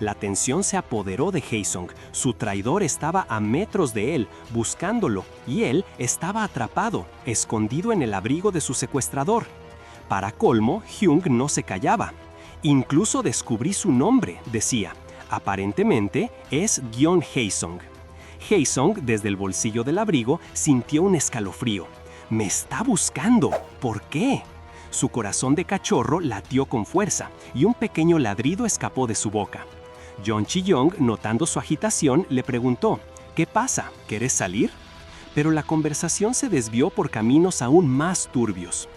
La tensión se apoderó de Haesung. Su traidor estaba a metros de él, buscándolo, y él estaba atrapado, escondido en el abrigo de su secuestrador. Para colmo, Hyung no se callaba. «Incluso descubrí su nombre», decía. «Aparentemente es Gyeon Haesung». Haesung, desde el bolsillo del abrigo, sintió un escalofrío. «Me está buscando. ¿Por qué?». Su corazón de cachorro latió con fuerza, y un pequeño ladrido escapó de su boca. Yeon Chi-young, notando su agitación, le preguntó, ¿qué pasa? ¿Quieres salir? Pero la conversación se desvió por caminos aún más turbios.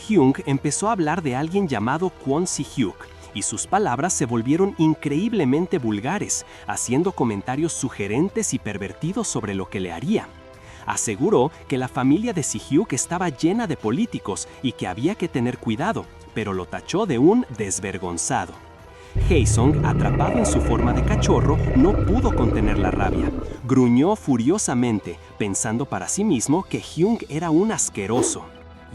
Hyung empezó a hablar de alguien llamado Kwon Si-hyuk, y sus palabras se volvieron increíblemente vulgares, haciendo comentarios sugerentes y pervertidos sobre lo que le haría. Aseguró que la familia de Si-hyuk estaba llena de políticos y que había que tener cuidado, pero lo tachó de un desvergonzado. Haesung, atrapado en su forma de cachorro, no pudo contener la rabia. Gruñó furiosamente, pensando para sí mismo que Hyung era un asqueroso.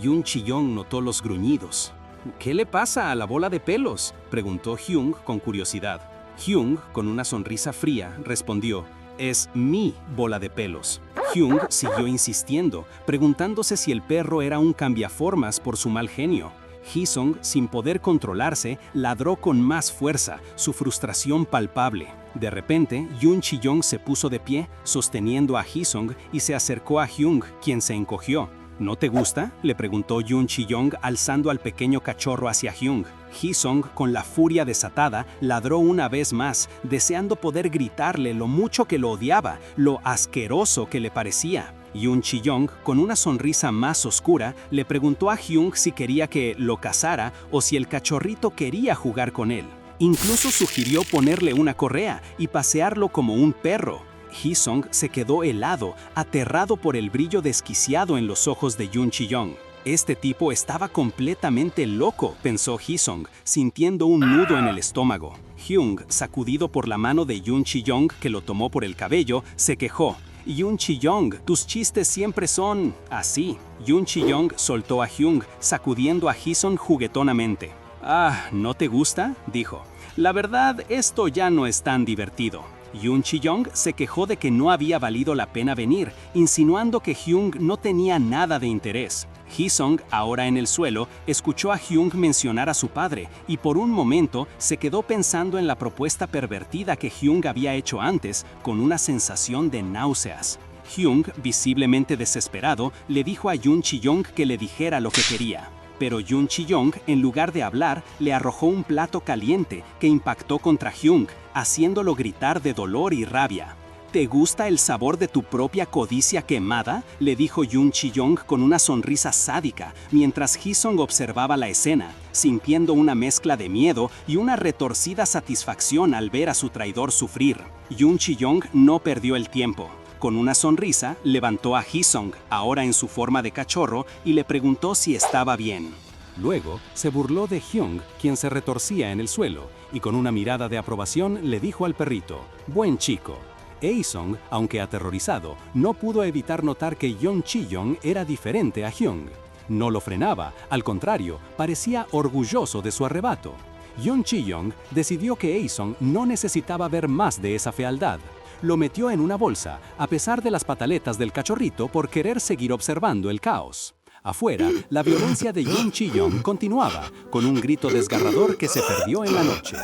Yeon Chi-young notó los gruñidos. ¿Qué le pasa a la bola de pelos?, preguntó Hyung con curiosidad. Hyung, con una sonrisa fría, respondió, «Es mi bola de pelos». Hyung siguió insistiendo, preguntándose si el perro era un cambiaformas por su mal genio. Haesung, sin poder controlarse, ladró con más fuerza, su frustración palpable. De repente, Yeon Chi-young se puso de pie, sosteniendo a Haesung, y se acercó a Hyung, quien se encogió. ¿No te gusta?, le preguntó Yeon Chi-young, alzando al pequeño cachorro hacia Hyung. Haesung, con la furia desatada, ladró una vez más, deseando poder gritarle lo mucho que lo odiaba, lo asqueroso que le parecía. Yeon Chi-young, con una sonrisa más oscura, le preguntó a Hyung si quería que lo cazara o si el cachorrito quería jugar con él. Incluso sugirió ponerle una correa y pasearlo como un perro. Haesung se quedó helado, aterrado por el brillo desquiciado en los ojos de Yeon Chi-young. Este tipo estaba completamente loco, pensó Haesung, sintiendo un nudo en el estómago. Hyung, sacudido por la mano de Yeon Chi-young, que lo tomó por el cabello, se quejó. Yeon Chi-young, tus chistes siempre son así. Yeon Chi-young soltó a Hyung, sacudiendo a Haesung juguetonamente. «Ah, ¿no te gusta?», dijo. «La verdad, esto ya no es tan divertido». Yeon Chi-young se quejó de que no había valido la pena venir, insinuando que Hyung no tenía nada de interés. Haesung, ahora en el suelo, escuchó a Hyung mencionar a su padre y por un momento se quedó pensando en la propuesta pervertida que Hyung había hecho antes, con una sensación de náuseas. Hyung, visiblemente desesperado, le dijo a Yeon Chi-young que le dijera lo que quería. Pero Yeon Chi-young, en lugar de hablar, le arrojó un plato caliente que impactó contra Hyung, haciéndolo gritar de dolor y rabia. «¿Te gusta el sabor de tu propia codicia quemada?», le dijo Yeon Chi-young con una sonrisa sádica, mientras Haesung observaba la escena, sintiendo una mezcla de miedo y una retorcida satisfacción al ver a su traidor sufrir. Yeon Chi-young no perdió el tiempo. Con una sonrisa, levantó a Haesung, ahora en su forma de cachorro, y le preguntó si estaba bien. Luego, se burló de Hyung, quien se retorcía en el suelo, y con una mirada de aprobación le dijo al perrito, «Buen chico». Haesung, aunque aterrorizado, no pudo evitar notar que Yeon Chi-young era diferente a Hyung. No lo frenaba, al contrario, parecía orgulloso de su arrebato. Yeon Chi-young decidió que Haesung no necesitaba ver más de esa fealdad. Lo metió en una bolsa, a pesar de las pataletas del cachorrito por querer seguir observando el caos. Afuera, la violencia de Yeon Chi-young continuaba, con un grito desgarrador que se perdió en la noche.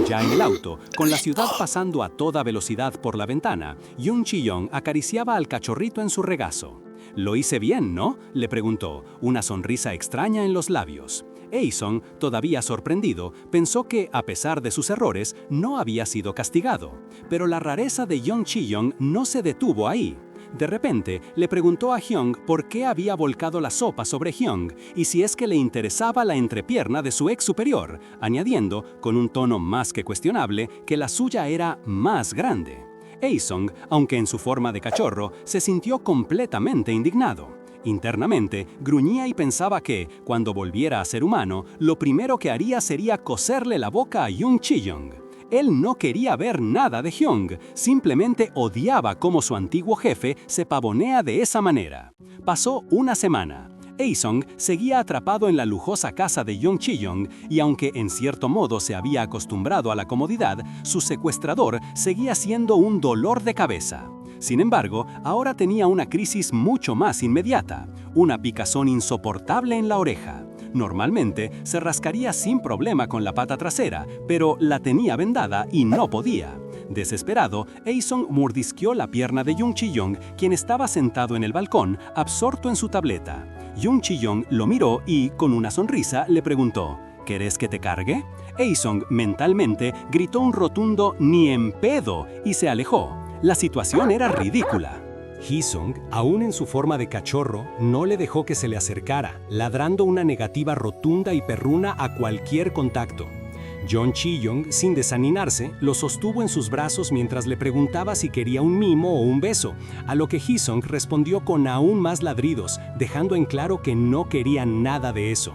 Ya en el auto, con la ciudad pasando a toda velocidad por la ventana, Yeon Chi-young acariciaba al cachorrito en su regazo. «Lo hice bien, ¿no?», le preguntó, una sonrisa extraña en los labios. Haesung, todavía sorprendido, pensó que, a pesar de sus errores, no había sido castigado. Pero la rareza de Yeon Chi-young no se detuvo ahí. De repente, le preguntó a Hyung por qué había volcado la sopa sobre Hyung y si es que le interesaba la entrepierna de su ex superior, añadiendo, con un tono más que cuestionable, que la suya era más grande. Haesung, aunque en su forma de cachorro, se sintió completamente indignado. Internamente, gruñía y pensaba que, cuando volviera a ser humano, lo primero que haría sería coserle la boca a Yeon Chi-young. Él no quería ver nada de Hyung, simplemente odiaba cómo su antiguo jefe se pavonea de esa manera. Pasó una semana. Haesung seguía atrapado en la lujosa casa de Yeon Chi-young y aunque en cierto modo se había acostumbrado a la comodidad, su secuestrador seguía siendo un dolor de cabeza. Sin embargo, ahora tenía una crisis mucho más inmediata, una picazón insoportable en la oreja. Normalmente se rascaría sin problema con la pata trasera, pero la tenía vendada y no podía. Desesperado, Haesung mordisqueó la pierna de Yeon Chi-young, quien estaba sentado en el balcón, absorto en su tableta. Yeon Chi-young lo miró y, con una sonrisa, le preguntó, ¿querés que te cargue? Haesung, mentalmente, gritó un rotundo «ni en pedo» y se alejó. La situación era ridícula. Haesung, aún en su forma de cachorro, no le dejó que se le acercara, ladrando una negativa rotunda y perruna a cualquier contacto. John Chi-young, sin desaninarse, lo sostuvo en sus brazos mientras le preguntaba si quería un mimo o un beso, a lo que Haesung respondió con aún más ladridos, dejando en claro que no quería nada de eso.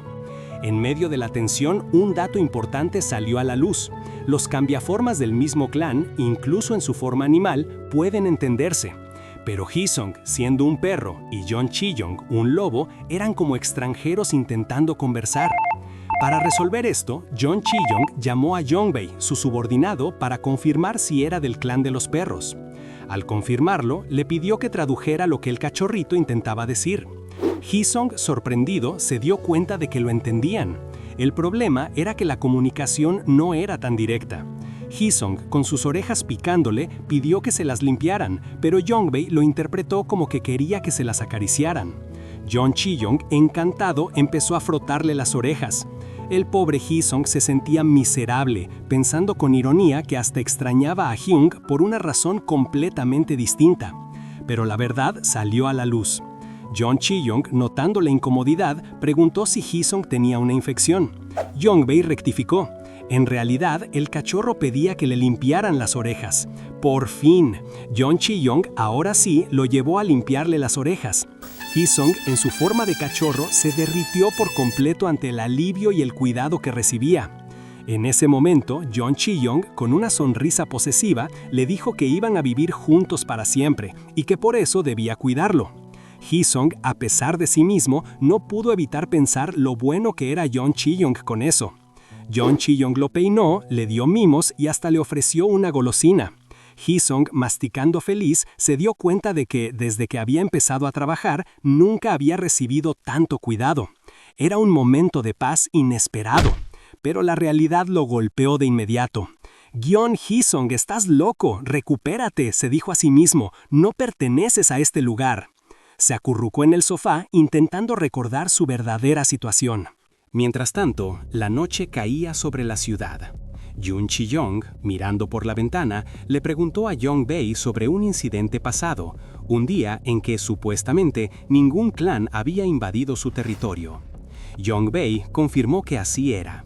En medio de la tensión, un dato importante salió a la luz. Los cambiaformas del mismo clan, incluso en su forma animal, pueden entenderse. Pero Haesung, siendo un perro, y John Chi-young, un lobo, eran como extranjeros intentando conversar. Para resolver esto, John Chi-young llamó a Yongbei, su subordinado, para confirmar si era del clan de los perros. Al confirmarlo, le pidió que tradujera lo que el cachorrito intentaba decir. Haesung, sorprendido, se dio cuenta de que lo entendían. El problema era que la comunicación no era tan directa. Haesung, con sus orejas picándole, pidió que se las limpiaran, pero Yongbei lo interpretó como que quería que se las acariciaran. John Chi-young, encantado, empezó a frotarle las orejas. El pobre Haesung se sentía miserable, pensando con ironía que hasta extrañaba a Hyung por una razón completamente distinta. Pero la verdad salió a la luz. John Chi-young, notando la incomodidad, preguntó si Haesung tenía una infección. Yongbei rectificó. En realidad, el cachorro pedía que le limpiaran las orejas. Por fin, John Chi-young ahora sí lo llevó a limpiarle las orejas. Haesung, en su forma de cachorro, se derritió por completo ante el alivio y el cuidado que recibía. En ese momento, John Chi-young, con una sonrisa posesiva, le dijo que iban a vivir juntos para siempre y que por eso debía cuidarlo. Haesung, a pesar de sí mismo, no pudo evitar pensar lo bueno que era John Chi-young con eso. John Chi-young lo peinó, le dio mimos y hasta le ofreció una golosina. Haesung, masticando feliz, se dio cuenta de que, desde que había empezado a trabajar, nunca había recibido tanto cuidado. Era un momento de paz inesperado, pero la realidad lo golpeó de inmediato. Haesung, estás loco, recupérate, se dijo a sí mismo, no perteneces a este lugar. Se acurrucó en el sofá intentando recordar su verdadera situación. Mientras tanto, la noche caía sobre la ciudad. John Chi-young, mirando por la ventana, le preguntó a Yongbei sobre un incidente pasado, un día en que supuestamente ningún clan había invadido su territorio. Yongbei confirmó que así era.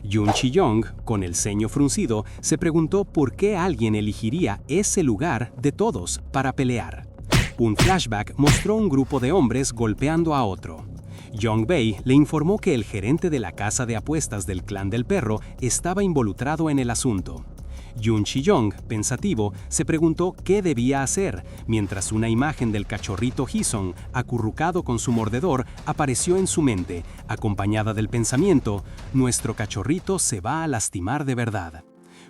John Chi-young, con el ceño fruncido, se preguntó por qué alguien elegiría ese lugar de todos para pelear. Un flashback mostró un grupo de hombres golpeando a otro. Yongbei le informó que el gerente de la casa de apuestas del clan del perro estaba involucrado en el asunto. John Chi-young, pensativo, se preguntó qué debía hacer, mientras una imagen del cachorrito Haesung, acurrucado con su mordedor, apareció en su mente, acompañada del pensamiento: nuestro cachorrito se va a lastimar de verdad.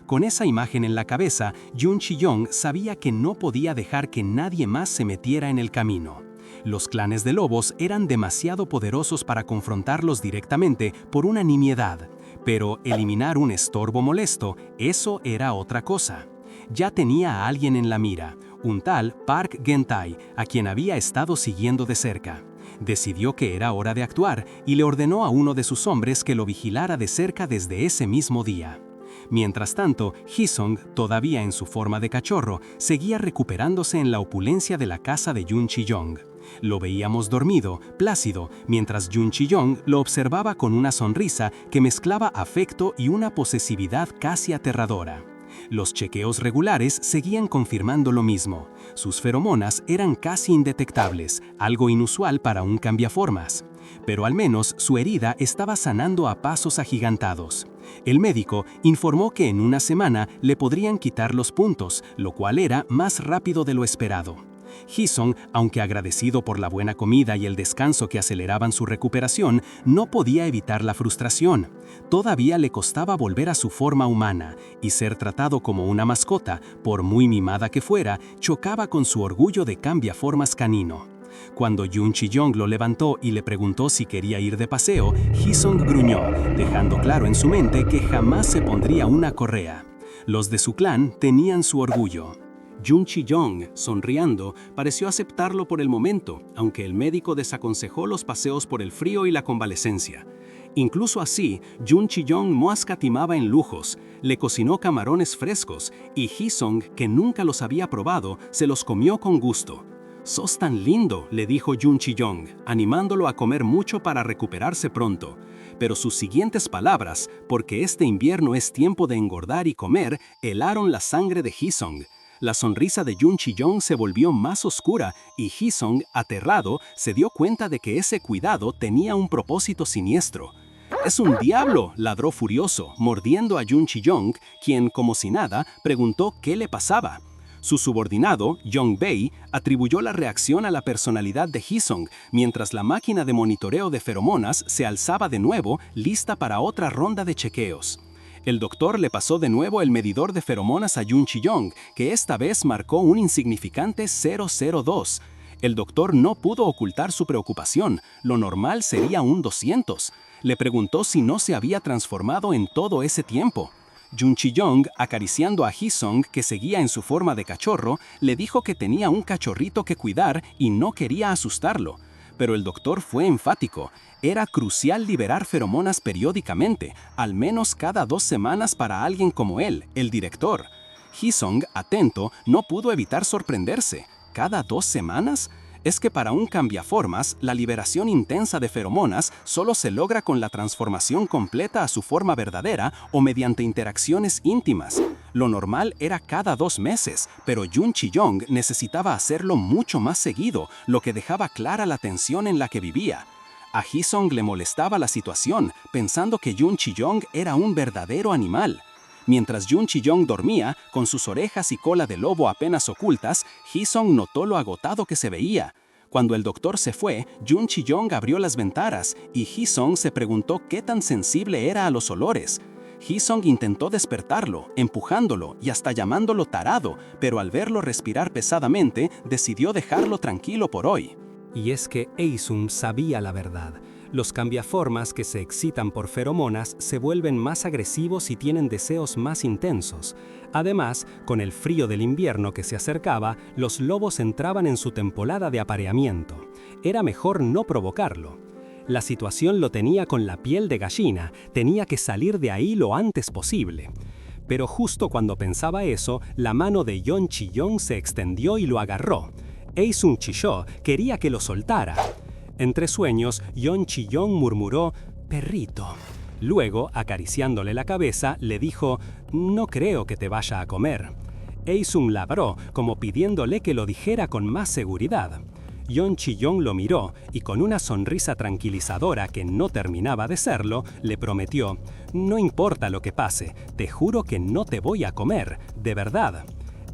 Con esa imagen en la cabeza, John Chi-young sabía que no podía dejar que nadie más se metiera en el camino. Los clanes de lobos eran demasiado poderosos para confrontarlos directamente por una nimiedad, pero eliminar un estorbo molesto, eso era otra cosa. Ya tenía a alguien en la mira, un tal Park Gen-tae, a quien había estado siguiendo de cerca. Decidió que era hora de actuar y le ordenó a uno de sus hombres que lo vigilara de cerca desde ese mismo día. Mientras tanto, Haesung, todavía en su forma de cachorro, seguía recuperándose en la opulencia de la casa de John Chi-young. Lo veíamos dormido, plácido, mientras John Chi-young lo observaba con una sonrisa que mezclaba afecto y una posesividad casi aterradora. Los chequeos regulares seguían confirmando lo mismo. Sus feromonas eran casi indetectables, algo inusual para un cambiaformas. Pero al menos su herida estaba sanando a pasos agigantados. El médico informó que en una semana le podrían quitar los puntos, lo cual era más rápido de lo esperado. Haesung, aunque agradecido por la buena comida y el descanso que aceleraban su recuperación, no podía evitar la frustración. Todavía le costaba volver a su forma humana, y ser tratado como una mascota, por muy mimada que fuera, chocaba con su orgullo de cambiaformas canino. Cuando John Chi-young lo levantó y le preguntó si quería ir de paseo, Haesung gruñó, dejando claro en su mente que jamás se pondría una correa. Los de su clan tenían su orgullo. John Chi-young, sonriendo, pareció aceptarlo por el momento, aunque el médico desaconsejó los paseos por el frío y la convalecencia. Incluso así, Jun Chi-young no escatimaba en lujos, le cocinó camarones frescos y Hee-sung, que nunca los había probado, se los comió con gusto. «Sos tan lindo», le dijo Jun Chi-young, animándolo a comer mucho para recuperarse pronto. Pero sus siguientes palabras, porque este invierno es tiempo de engordar y comer, helaron la sangre de Hee-sung. La sonrisa de Jun Chi-young se volvió más oscura y Hee-sung, aterrado, se dio cuenta de que ese cuidado tenía un propósito siniestro. «¡Es un diablo!», ladró furioso, mordiendo a Jun Chi-young, quien, como si nada, preguntó qué le pasaba. Su subordinado, Young-bae, atribuyó la reacción a la personalidad de Hee-sung, mientras la máquina de monitoreo de feromonas se alzaba de nuevo, lista para otra ronda de chequeos. El doctor le pasó de nuevo el medidor de feromonas a Jun Chi-young, que esta vez marcó un insignificante 002. El doctor no pudo ocultar su preocupación, lo normal sería un 200. Le preguntó si no se había transformado en todo ese tiempo. Jun Chi-young, acariciando a Hee-sung, que seguía en su forma de cachorro, le dijo que tenía un cachorrito que cuidar y no quería asustarlo. Pero el doctor fue enfático. Era crucial liberar feromonas periódicamente, al menos cada 2 semanas para alguien como él, el director. Hee-sung, atento, no pudo evitar sorprenderse. ¿Cada 2 semanas? Es que para un cambiaformas, la liberación intensa de feromonas solo se logra con la transformación completa a su forma verdadera o mediante interacciones íntimas. Lo normal era cada 2 meses, pero Jun Chi-young necesitaba hacerlo mucho más seguido, lo que dejaba clara la tensión en la que vivía. A Hee-sung le molestaba la situación, pensando que Jun Chi-young era un verdadero animal. Mientras Jun Chi-young dormía, con sus orejas y cola de lobo apenas ocultas, Hee-sung notó lo agotado que se veía. Cuando el doctor se fue, Jun Chi-young abrió las ventanas y Hee-sung se preguntó qué tan sensible era a los olores. Hee-sung intentó despertarlo, empujándolo y hasta llamándolo tarado, pero al verlo respirar pesadamente, decidió dejarlo tranquilo por hoy. Y es que Aesung sabía la verdad. Los cambiaformas que se excitan por feromonas se vuelven más agresivos y tienen deseos más intensos. Además, con el frío del invierno que se acercaba, los lobos entraban en su temporada de apareamiento. Era mejor no provocarlo. La situación lo tenía con la piel de gallina, tenía que salir de ahí lo antes posible. Pero justo cuando pensaba eso, la mano de Jun Chi-young se extendió y lo agarró. Aesung chilló, quería que lo soltara. Entre sueños, Jun Chi-young murmuró, «perrito». Luego, acariciándole la cabeza, le dijo, «no creo que te vaya a comer». Aesung labró, como pidiéndole que lo dijera con más seguridad. Jun Chi-young lo miró y con una sonrisa tranquilizadora que no terminaba de serlo, le prometió, «no importa lo que pase, te juro que no te voy a comer, de verdad».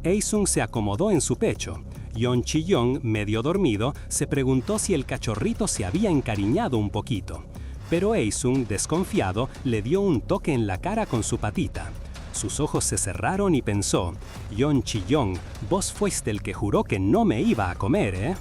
Aesung se acomodó en su pecho. Jun Chi-young, medio dormido, se preguntó si el cachorrito se había encariñado un poquito. Pero Aesung, desconfiado, le dio un toque en la cara con su patita. Sus ojos se cerraron y pensó, «Jun Chi-young, vos fuiste el que juró que no me iba a comer, ¿eh?».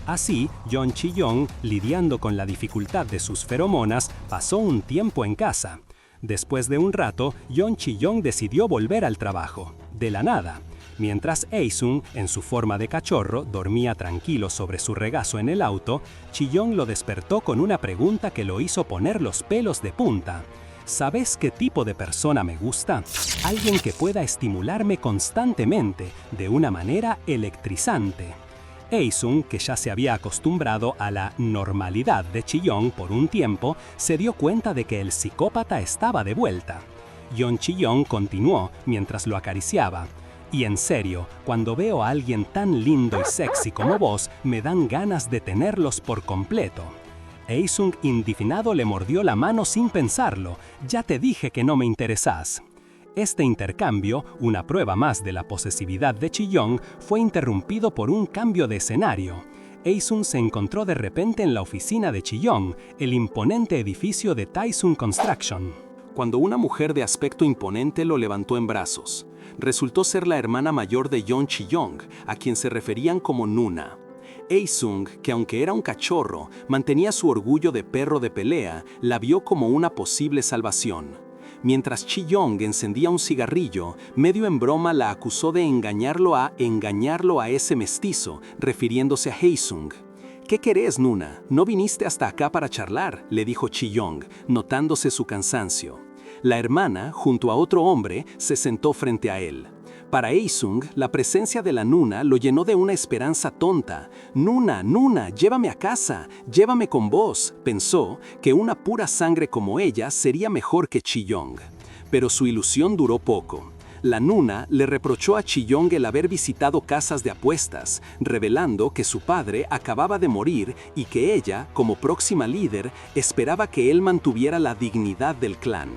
Así, Jun Chi-young, lidiando con la dificultad de sus feromonas, pasó un tiempo en casa. Después de un rato, Jun Chi-young decidió volver al trabajo, de la nada. Mientras Aesung, en su forma de cachorro, dormía tranquilo sobre su regazo en el auto, Chi-young lo despertó con una pregunta que lo hizo poner los pelos de punta. ¿Sabes qué tipo de persona me gusta? Alguien que pueda estimularme constantemente, de una manera electrizante. Aesung, que ya se había acostumbrado a la normalidad de Chi-young por un tiempo, se dio cuenta de que el psicópata estaba de vuelta. Jun Chi-young continuó mientras lo acariciaba. Y en serio, cuando veo a alguien tan lindo y sexy como vos, me dan ganas de tenerlos por completo. Aesung, indignado, le mordió la mano sin pensarlo. «Ya te dije que no me interesás». Este intercambio, una prueba más de la posesividad de Chi-young, fue interrumpido por un cambio de escenario. Aesung se encontró de repente en la oficina de Chi-young, el imponente edificio de Taesun Construction. Cuando una mujer de aspecto imponente lo levantó en brazos. Resultó ser la hermana mayor de Jun Chi-young, a quien se referían como Nuna. Aesung, que aunque era un cachorro, mantenía su orgullo de perro de pelea, la vio como una posible salvación. Mientras Chi-young encendía un cigarrillo, medio en broma la acusó de engañarlo a ese mestizo, refiriéndose a Aesung. «¿Qué querés, Nuna? ¿No viniste hasta acá para charlar?», le dijo Chi-Yong, notándose su cansancio. La hermana, junto a otro hombre, se sentó frente a él. Para Haesung, la presencia de la Nuna lo llenó de una esperanza tonta. «Nuna, Nuna, llévame a casa, llévame con vos», pensó que una pura sangre como ella sería mejor que Chi-Yong. Pero su ilusión duró poco. La Nuna le reprochó a Chi-Yong el haber visitado casas de apuestas, revelando que su padre acababa de morir y que ella, como próxima líder, esperaba que él mantuviera la dignidad del clan.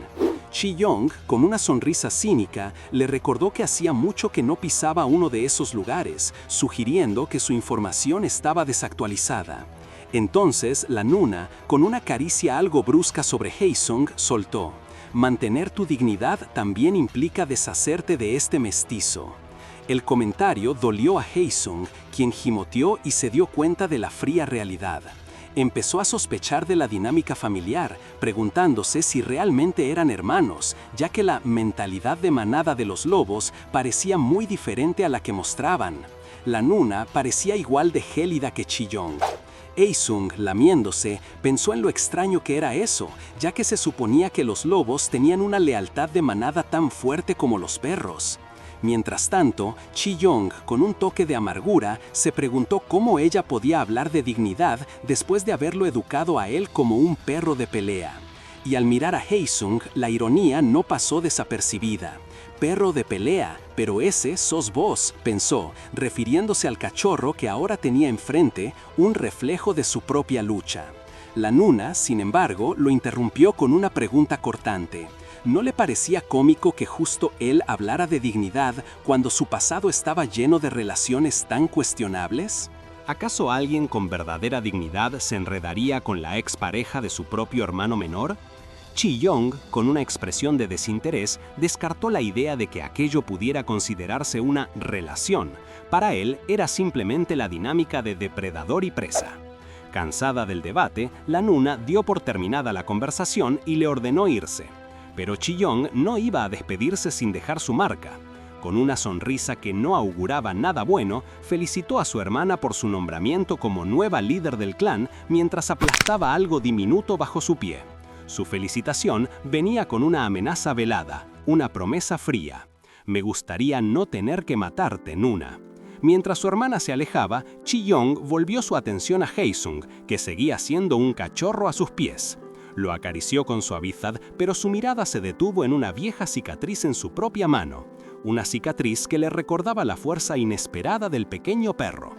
Chi-Yong, con una sonrisa cínica, le recordó que hacía mucho que no pisaba uno de esos lugares, sugiriendo que su información estaba desactualizada. Entonces, la Nuna, con una caricia algo brusca sobre Haesung, soltó: «Mantener tu dignidad también implica deshacerte de este mestizo». El comentario dolió a Haesung, quien gimoteó y se dio cuenta de la fría realidad. Empezó a sospechar de la dinámica familiar, preguntándose si realmente eran hermanos, ya que la mentalidad de manada de los lobos parecía muy diferente a la que mostraban. La Nuna parecía igual de gélida que Chi-Yong. Haesung, lamiéndose, pensó en lo extraño que era eso, ya que se suponía que los lobos tenían una lealtad de manada tan fuerte como los perros. Mientras tanto, Chi-Yong, con un toque de amargura, se preguntó cómo ella podía hablar de dignidad después de haberlo educado a él como un perro de pelea. Y al mirar a Haesung, la ironía no pasó desapercibida. «Perro de pelea, pero ese sos vos», pensó, refiriéndose al cachorro que ahora tenía enfrente, un reflejo de su propia lucha. La Nuna, sin embargo, lo interrumpió con una pregunta cortante. ¿No le parecía cómico que justo él hablara de dignidad cuando su pasado estaba lleno de relaciones tan cuestionables? ¿Acaso alguien con verdadera dignidad se enredaría con la expareja de su propio hermano menor? Chi-Yong, con una expresión de desinterés, descartó la idea de que aquello pudiera considerarse una relación. Para él era simplemente la dinámica de depredador y presa. Cansada del debate, la Nuna dio por terminada la conversación y le ordenó irse. Pero Chi-Yong no iba a despedirse sin dejar su marca. Con una sonrisa que no auguraba nada bueno, felicitó a su hermana por su nombramiento como nueva líder del clan mientras aplastaba algo diminuto bajo su pie. Su felicitación venía con una amenaza velada, una promesa fría. «Me gustaría no tener que matarte, Nuna». Mientras su hermana se alejaba, Chi-Yong volvió su atención a Haesung, que seguía siendo un cachorro a sus pies. Lo acarició con suavidad, pero su mirada se detuvo en una vieja cicatriz en su propia mano. Una cicatriz que le recordaba la fuerza inesperada del pequeño perro.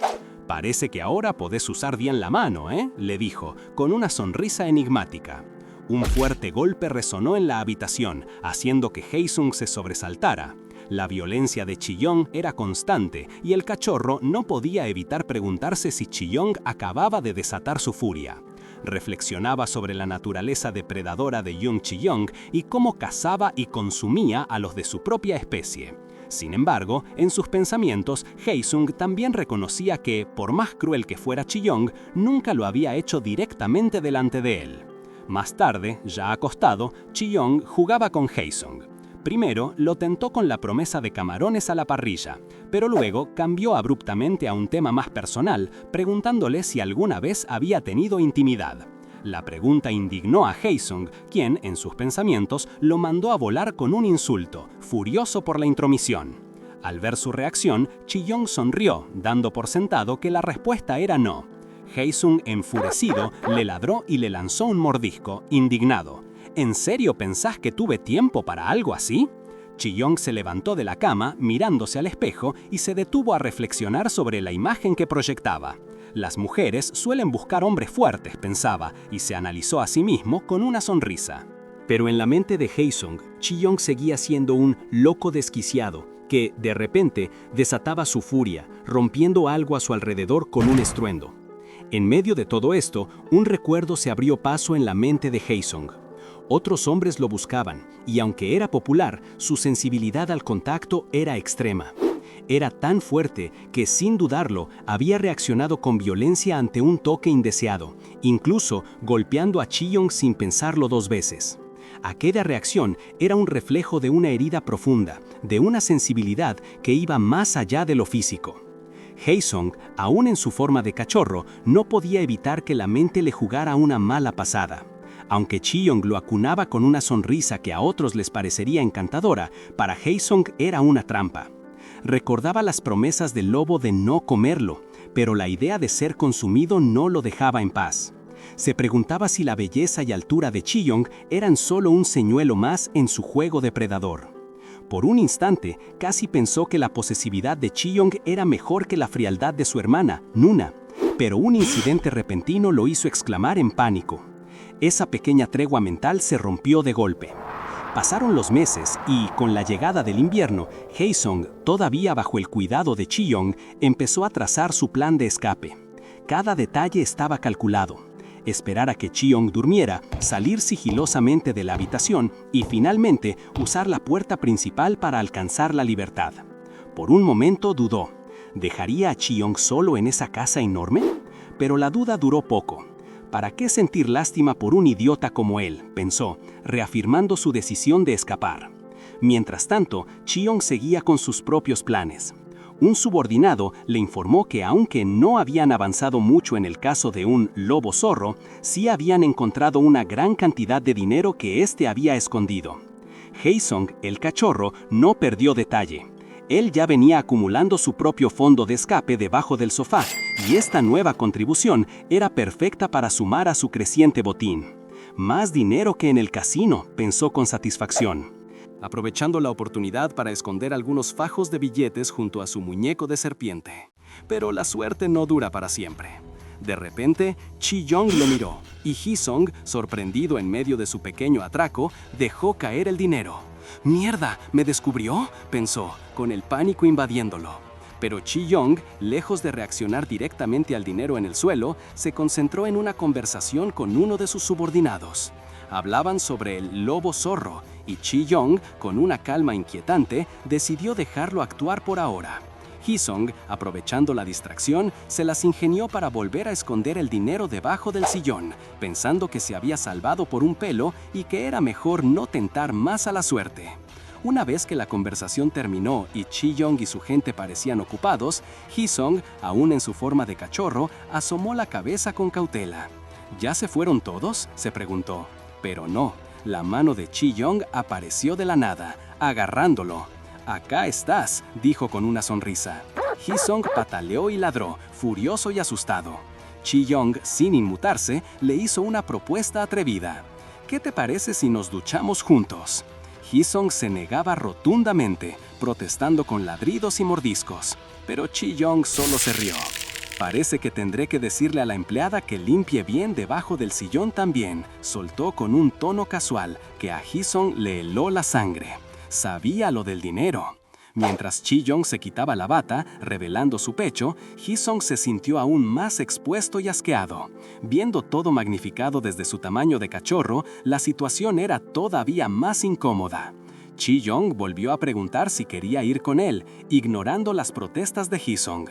«Parece que ahora podés usar bien la mano, ¿eh?», le dijo, con una sonrisa enigmática. Un fuerte golpe resonó en la habitación, haciendo que Haesung se sobresaltara. La violencia de Chi-Yong era constante y el cachorro no podía evitar preguntarse si Chi-Yong acababa de desatar su furia. Reflexionaba sobre la naturaleza depredadora de Young Chi-Yong y cómo cazaba y consumía a los de su propia especie. Sin embargo, en sus pensamientos, Haesung también reconocía que, por más cruel que fuera Chi-Yong, nunca lo había hecho directamente delante de él. Más tarde, ya acostado, Chi-Yong jugaba con Haesung. Primero lo tentó con la promesa de camarones a la parrilla, pero luego cambió abruptamente a un tema más personal, preguntándole si alguna vez había tenido intimidad. La pregunta indignó a Haesung, quien, en sus pensamientos, lo mandó a volar con un insulto, furioso por la intromisión. Al ver su reacción, Chi-Yong sonrió, dando por sentado que la respuesta era no. Haesung, enfurecido, le ladró y le lanzó un mordisco, indignado. ¿En serio pensás que tuve tiempo para algo así? Chi-Yong se levantó de la cama, mirándose al espejo, y se detuvo a reflexionar sobre la imagen que proyectaba. Las mujeres suelen buscar hombres fuertes, pensaba, y se analizó a sí mismo con una sonrisa. Pero en la mente de Haesung, Chi-Yong seguía siendo un loco desquiciado, que, de repente, desataba su furia, rompiendo algo a su alrededor con un estruendo. En medio de todo esto, un recuerdo se abrió paso en la mente de Haesung. Otros hombres lo buscaban, y aunque era popular, su sensibilidad al contacto era extrema. Era tan fuerte que, sin dudarlo, había reaccionado con violencia ante un toque indeseado, incluso golpeando a Chi-Yong sin pensarlo dos veces. Aquella reacción era un reflejo de una herida profunda, de una sensibilidad que iba más allá de lo físico. Haesung, aún en su forma de cachorro, no podía evitar que la mente le jugara una mala pasada. Aunque Chi-young lo acunaba con una sonrisa que a otros les parecería encantadora, para Haesung era una trampa. Recordaba las promesas del lobo de no comerlo, pero la idea de ser consumido no lo dejaba en paz. Se preguntaba si la belleza y altura de Chi-young eran solo un señuelo más en su juego depredador. Por un instante, casi pensó que la posesividad de Chi-young era mejor que la frialdad de su hermana, Nuna, pero un incidente repentino lo hizo exclamar en pánico. Esa pequeña tregua mental se rompió de golpe. Pasaron los meses y, con la llegada del invierno, Haesung, todavía bajo el cuidado de Chi-young, empezó a trazar su plan de escape. Cada detalle estaba calculado. Esperar a que Chi-young durmiera, salir sigilosamente de la habitación y, finalmente, usar la puerta principal para alcanzar la libertad. Por un momento dudó. ¿Dejaría a Chi-young solo en esa casa enorme? Pero la duda duró poco. ¿Para qué sentir lástima por un idiota como él?, pensó, reafirmando su decisión de escapar. Mientras tanto, Chi-young seguía con sus propios planes. Un subordinado le informó que aunque no habían avanzado mucho en el caso de un lobo zorro, sí habían encontrado una gran cantidad de dinero que éste había escondido. Haesung, el cachorro, no perdió detalle. Él ya venía acumulando su propio fondo de escape debajo del sofá, y esta nueva contribución era perfecta para sumar a su creciente botín. Más dinero que en el casino, pensó con satisfacción, aprovechando la oportunidad para esconder algunos fajos de billetes junto a su muñeco de serpiente. Pero la suerte no dura para siempre. De repente, Chi-young lo miró, y Haesung, sorprendido en medio de su pequeño atraco, dejó caer el dinero. «¡Mierda! ¿Me descubrió?», pensó, con el pánico invadiéndolo. Pero Chi-young, lejos de reaccionar directamente al dinero en el suelo, se concentró en una conversación con uno de sus subordinados. Hablaban sobre el lobo zorro, y Chi-young, con una calma inquietante, decidió dejarlo actuar por ahora. Haesung, aprovechando la distracción, se las ingenió para volver a esconder el dinero debajo del sillón, pensando que se había salvado por un pelo y que era mejor no tentar más a la suerte. Una vez que la conversación terminó y Chi-young y su gente parecían ocupados, Haesung, aún en su forma de cachorro, asomó la cabeza con cautela. ¿Ya se fueron todos?, se preguntó. Pero no, la mano de Chi-young apareció de la nada, agarrándolo. «Acá estás», dijo con una sonrisa. Haesung pataleó y ladró, furioso y asustado. Chi-young, sin inmutarse, le hizo una propuesta atrevida. «¿Qué te parece si nos duchamos juntos?». Haesung se negaba rotundamente, protestando con ladridos y mordiscos. Pero Chi-young solo se rió. «Parece que tendré que decirle a la empleada que limpie bien debajo del sillón también», soltó con un tono casual que a Haesung le heló la sangre. Sabía lo del dinero. Mientras Chi-young se quitaba la bata, revelando su pecho, Haesung se sintió aún más expuesto y asqueado. Viendo todo magnificado desde su tamaño de cachorro, la situación era todavía más incómoda. Chi-young volvió a preguntar si quería ir con él, ignorando las protestas de Haesung.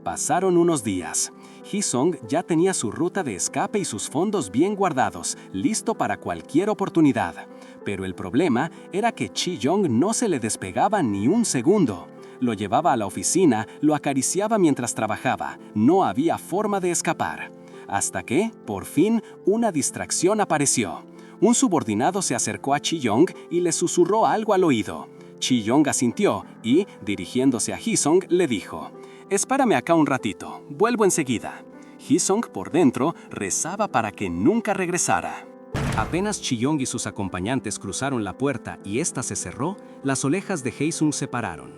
Pasaron unos días. Haesung ya tenía su ruta de escape y sus fondos bien guardados, listo para cualquier oportunidad. Pero el problema era que Chi-young no se le despegaba ni un segundo. Lo llevaba a la oficina, lo acariciaba mientras trabajaba. No había forma de escapar. Hasta que, por fin, una distracción apareció. Un subordinado se acercó a Chi-young y le susurró algo al oído. Chi-young asintió y, dirigiéndose a Haesung, le dijo: «Espárame acá un ratito, vuelvo enseguida». Haesung, por dentro, rezaba para que nunca regresara. Apenas Chi-young y sus acompañantes cruzaron la puerta y ésta se cerró, las orejas de Haesung se pararon.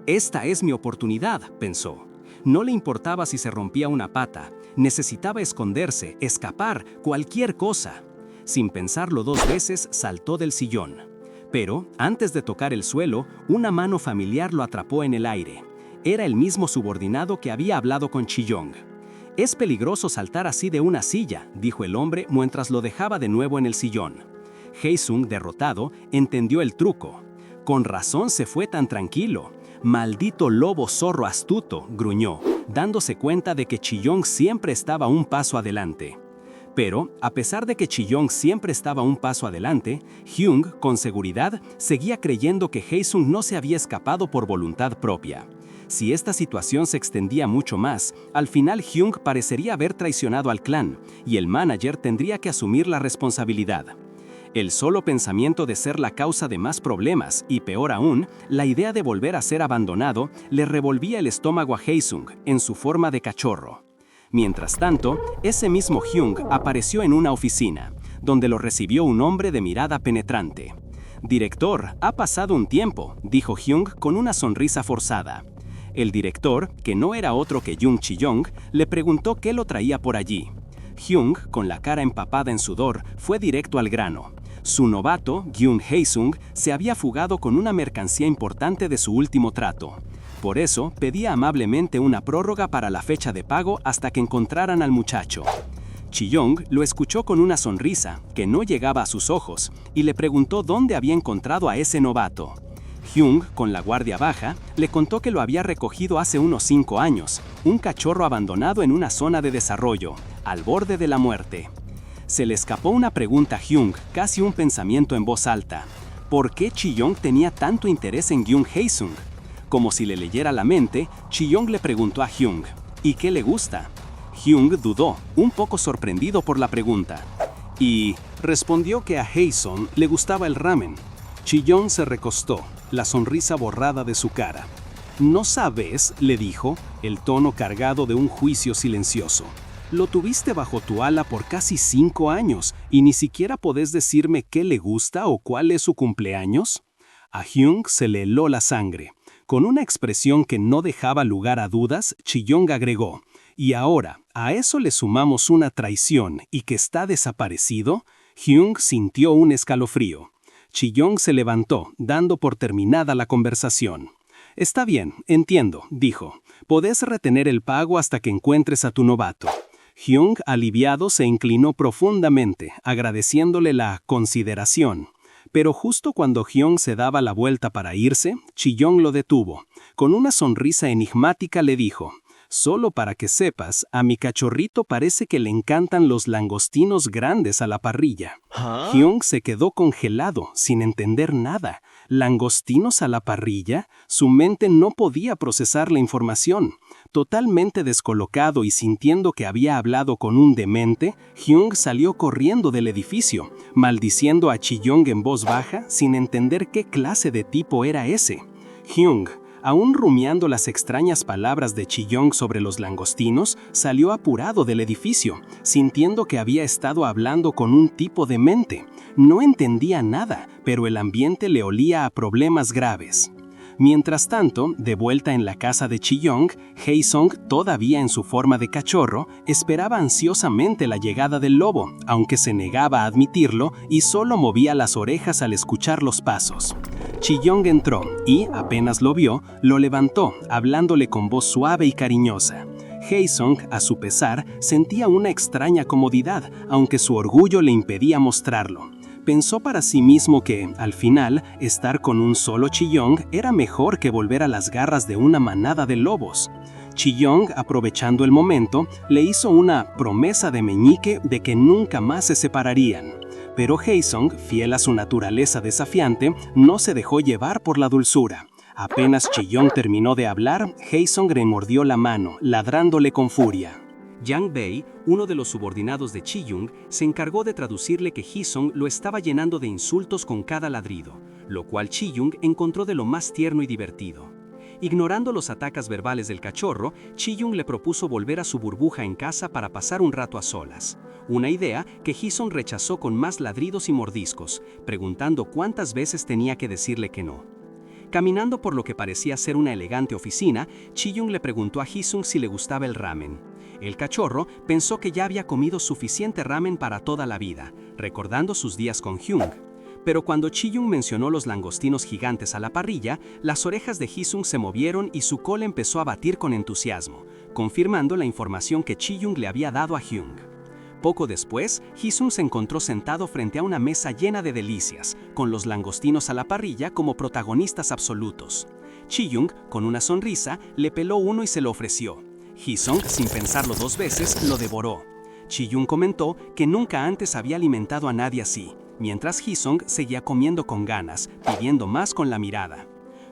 «Esta es mi oportunidad», pensó. No le importaba si se rompía una pata, necesitaba esconderse, escapar, cualquier cosa. Sin pensarlo dos veces, saltó del sillón. Pero, antes de tocar el suelo, una mano familiar lo atrapó en el aire. Era el mismo subordinado que había hablado con Chi-young. «Es peligroso saltar así de una silla», dijo el hombre mientras lo dejaba de nuevo en el sillón. Haesung, derrotado, entendió el truco. «Con razón se fue tan tranquilo. Maldito lobo zorro astuto», gruñó, dándose cuenta de que Chi-young siempre estaba un paso adelante. Pero, a pesar de que Chi-young siempre estaba un paso adelante, Hyung, con seguridad, seguía creyendo que Haesung no se había escapado por voluntad propia. Si esta situación se extendía mucho más, al final Hyung parecería haber traicionado al clan, y el manager tendría que asumir la responsabilidad. El solo pensamiento de ser la causa de más problemas, y peor aún, la idea de volver a ser abandonado, le revolvía el estómago a Haesung en su forma de cachorro. Mientras tanto, ese mismo Hyung apareció en una oficina, donde lo recibió un hombre de mirada penetrante. «Director, ha pasado un tiempo», dijo Hyung con una sonrisa forzada. El director, que no era otro que Jung Chi-young, le preguntó qué lo traía por allí. Hyung, con la cara empapada en sudor, fue directo al grano. Su novato, Gyun Haesung, se había fugado con una mercancía importante de su último trato. Por eso, pedía amablemente una prórroga para la fecha de pago hasta que encontraran al muchacho. Chi-young lo escuchó con una sonrisa, que no llegaba a sus ojos, y le preguntó dónde había encontrado a ese novato. Hyung, con la guardia baja, le contó que lo había recogido hace unos 5 años, un cachorro abandonado en una zona de desarrollo, al borde de la muerte. Se le escapó una pregunta a Hyung, casi un pensamiento en voz alta. ¿Por qué Chi-young tenía tanto interés en Gyun Haesung? Como si le leyera la mente, Chi-young le preguntó a Hyung, ¿y qué le gusta? Hyung dudó, un poco sorprendido por la pregunta. Y respondió que a Haesung le gustaba el ramen. Chi-young se recostó, la sonrisa borrada de su cara. «¿No sabes?», le dijo, el tono cargado de un juicio silencioso. «Lo tuviste bajo tu ala por casi 5 años y ni siquiera podés decirme qué le gusta o cuál es su cumpleaños». A Hyung se le heló la sangre. Con una expresión que no dejaba lugar a dudas, Chi-young agregó, «¿Y ahora, a eso le sumamos una traición y que está desaparecido?». Hyung sintió un escalofrío. Chi-young se levantó, dando por terminada la conversación. «Está bien, entiendo», dijo. «Podés retener el pago hasta que encuentres a tu novato». Hyung, aliviado, se inclinó profundamente, agradeciéndole la consideración. Pero justo cuando Hyung se daba la vuelta para irse, Chi-young lo detuvo. Con una sonrisa enigmática le dijo, «Solo para que sepas, a mi cachorrito parece que le encantan los langostinos grandes a la parrilla». Hyung se quedó congelado, sin entender nada. ¿Langostinos a la parrilla? Su mente no podía procesar la información. Totalmente descolocado y sintiendo que había hablado con un demente, Hyung salió corriendo del edificio, maldiciendo a Chi-young en voz baja, sin entender qué clase de tipo era ese. Hyung, aún rumiando las extrañas palabras de Chi-young sobre los langostinos, salió apurado del edificio, sintiendo que había estado hablando con un tipo demente. No entendía nada, pero el ambiente le olía a problemas graves. Mientras tanto, de vuelta en la casa de Chi-young, Haesung, todavía en su forma de cachorro, esperaba ansiosamente la llegada del lobo, aunque se negaba a admitirlo y solo movía las orejas al escuchar los pasos. Chi-young entró y, apenas lo vio, lo levantó, hablándole con voz suave y cariñosa. Haesung, a su pesar, sentía una extraña comodidad, aunque su orgullo le impedía mostrarlo. Pensó para sí mismo que, al final, estar con un solo Chi-young era mejor que volver a las garras de una manada de lobos. Chi-young, aprovechando el momento, le hizo una promesa de meñique de que nunca más se separarían. Pero Haesung, fiel a su naturaleza desafiante, no se dejó llevar por la dulzura. Apenas Chi-young terminó de hablar, Haesung le mordió la mano, ladrándole con furia. Yang Bei, uno de los subordinados de Chi-young, se encargó de traducirle que Haesung lo estaba llenando de insultos con cada ladrido, lo cual Chi-young encontró de lo más tierno y divertido. Ignorando los ataques verbales del cachorro, Chi-young le propuso volver a su burbuja en casa para pasar un rato a solas. Una idea que Haesung rechazó con más ladridos y mordiscos, preguntando cuántas veces tenía que decirle que no. Caminando por lo que parecía ser una elegante oficina, Chi-young le preguntó a Haesung si le gustaba el ramen. El cachorro pensó que ya había comido suficiente ramen para toda la vida, recordando sus días con Hyung. Pero cuando Chi-young mencionó los langostinos gigantes a la parrilla, las orejas de Haesung se movieron y su cola empezó a batir con entusiasmo, confirmando la información que Chi-young le había dado a Hyung. Poco después, Haesung se encontró sentado frente a una mesa llena de delicias, con los langostinos a la parrilla como protagonistas absolutos. Chi-young, con una sonrisa, le peló uno y se lo ofreció. Haesung, sin pensarlo 2 veces, lo devoró. Chi-young comentó que nunca antes había alimentado a nadie así, mientras Haesung seguía comiendo con ganas, pidiendo más con la mirada.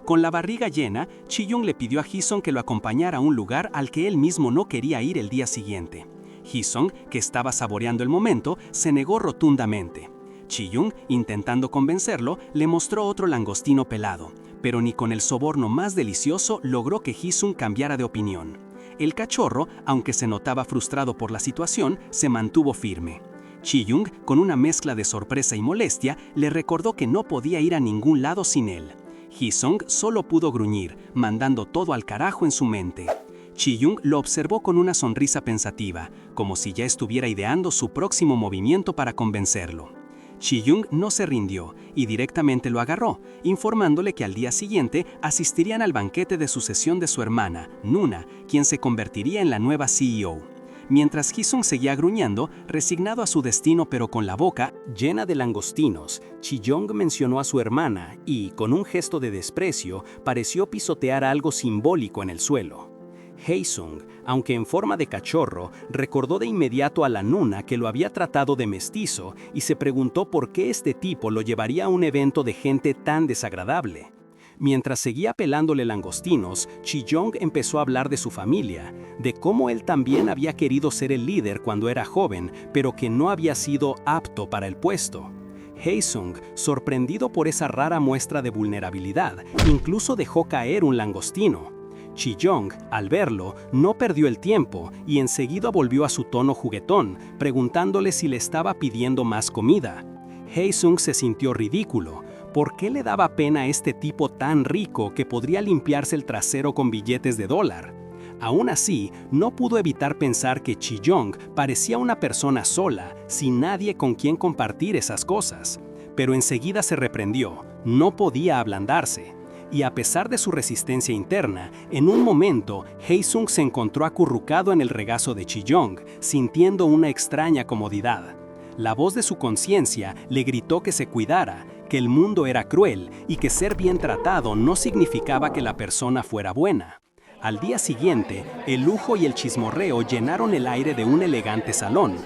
Con la barriga llena, Chi-young le pidió a Hee-sung que lo acompañara a un lugar al que él mismo no quería ir el día siguiente. Hee-sung, que estaba saboreando el momento, se negó rotundamente. Chi-young, intentando convencerlo, le mostró otro langostino pelado, pero ni con el soborno más delicioso logró que Hee-sung cambiara de opinión. El cachorro, aunque se notaba frustrado por la situación, se mantuvo firme. Chi-young, con una mezcla de sorpresa y molestia, le recordó que no podía ir a ningún lado sin él. Hee-sung solo pudo gruñir, mandando todo al carajo en su mente. Chi-young lo observó con una sonrisa pensativa, como si ya estuviera ideando su próximo movimiento para convencerlo. Chi-young no se rindió y directamente lo agarró, informándole que al día siguiente asistirían al banquete de sucesión de su hermana, Nuna, quien se convertiría en la nueva CEO. Mientras Hee-sung seguía gruñendo, resignado a su destino pero con la boca llena de langostinos, Chi-young mencionó a su hermana y, con un gesto de desprecio, pareció pisotear algo simbólico en el suelo. Hee-sung, aunque en forma de cachorro, recordó de inmediato a la Nuna que lo había tratado de mestizo y se preguntó por qué este tipo lo llevaría a un evento de gente tan desagradable. Mientras seguía pelándole langostinos, Chi-young empezó a hablar de su familia, de cómo él también había querido ser el líder cuando era joven, pero que no había sido apto para el puesto. Hee-sung, sorprendido por esa rara muestra de vulnerabilidad, incluso dejó caer un langostino. Chi-young, al verlo, no perdió el tiempo y enseguida volvió a su tono juguetón, preguntándole si le estaba pidiendo más comida. Hee-sung se sintió ridículo. ¿Por qué le daba pena a este tipo tan rico que podría limpiarse el trasero con billetes de $1? Aún así, no pudo evitar pensar que Chi-young parecía una persona sola, sin nadie con quien compartir esas cosas. Pero enseguida se reprendió, no podía ablandarse. Y a pesar de su resistencia interna, en un momento, Hee-sung se encontró acurrucado en el regazo de Chi-young, sintiendo una extraña comodidad. La voz de su conciencia le gritó que se cuidara, que el mundo era cruel y que ser bien tratado no significaba que la persona fuera buena. Al día siguiente, el lujo y el chismorreo llenaron el aire de un elegante salón.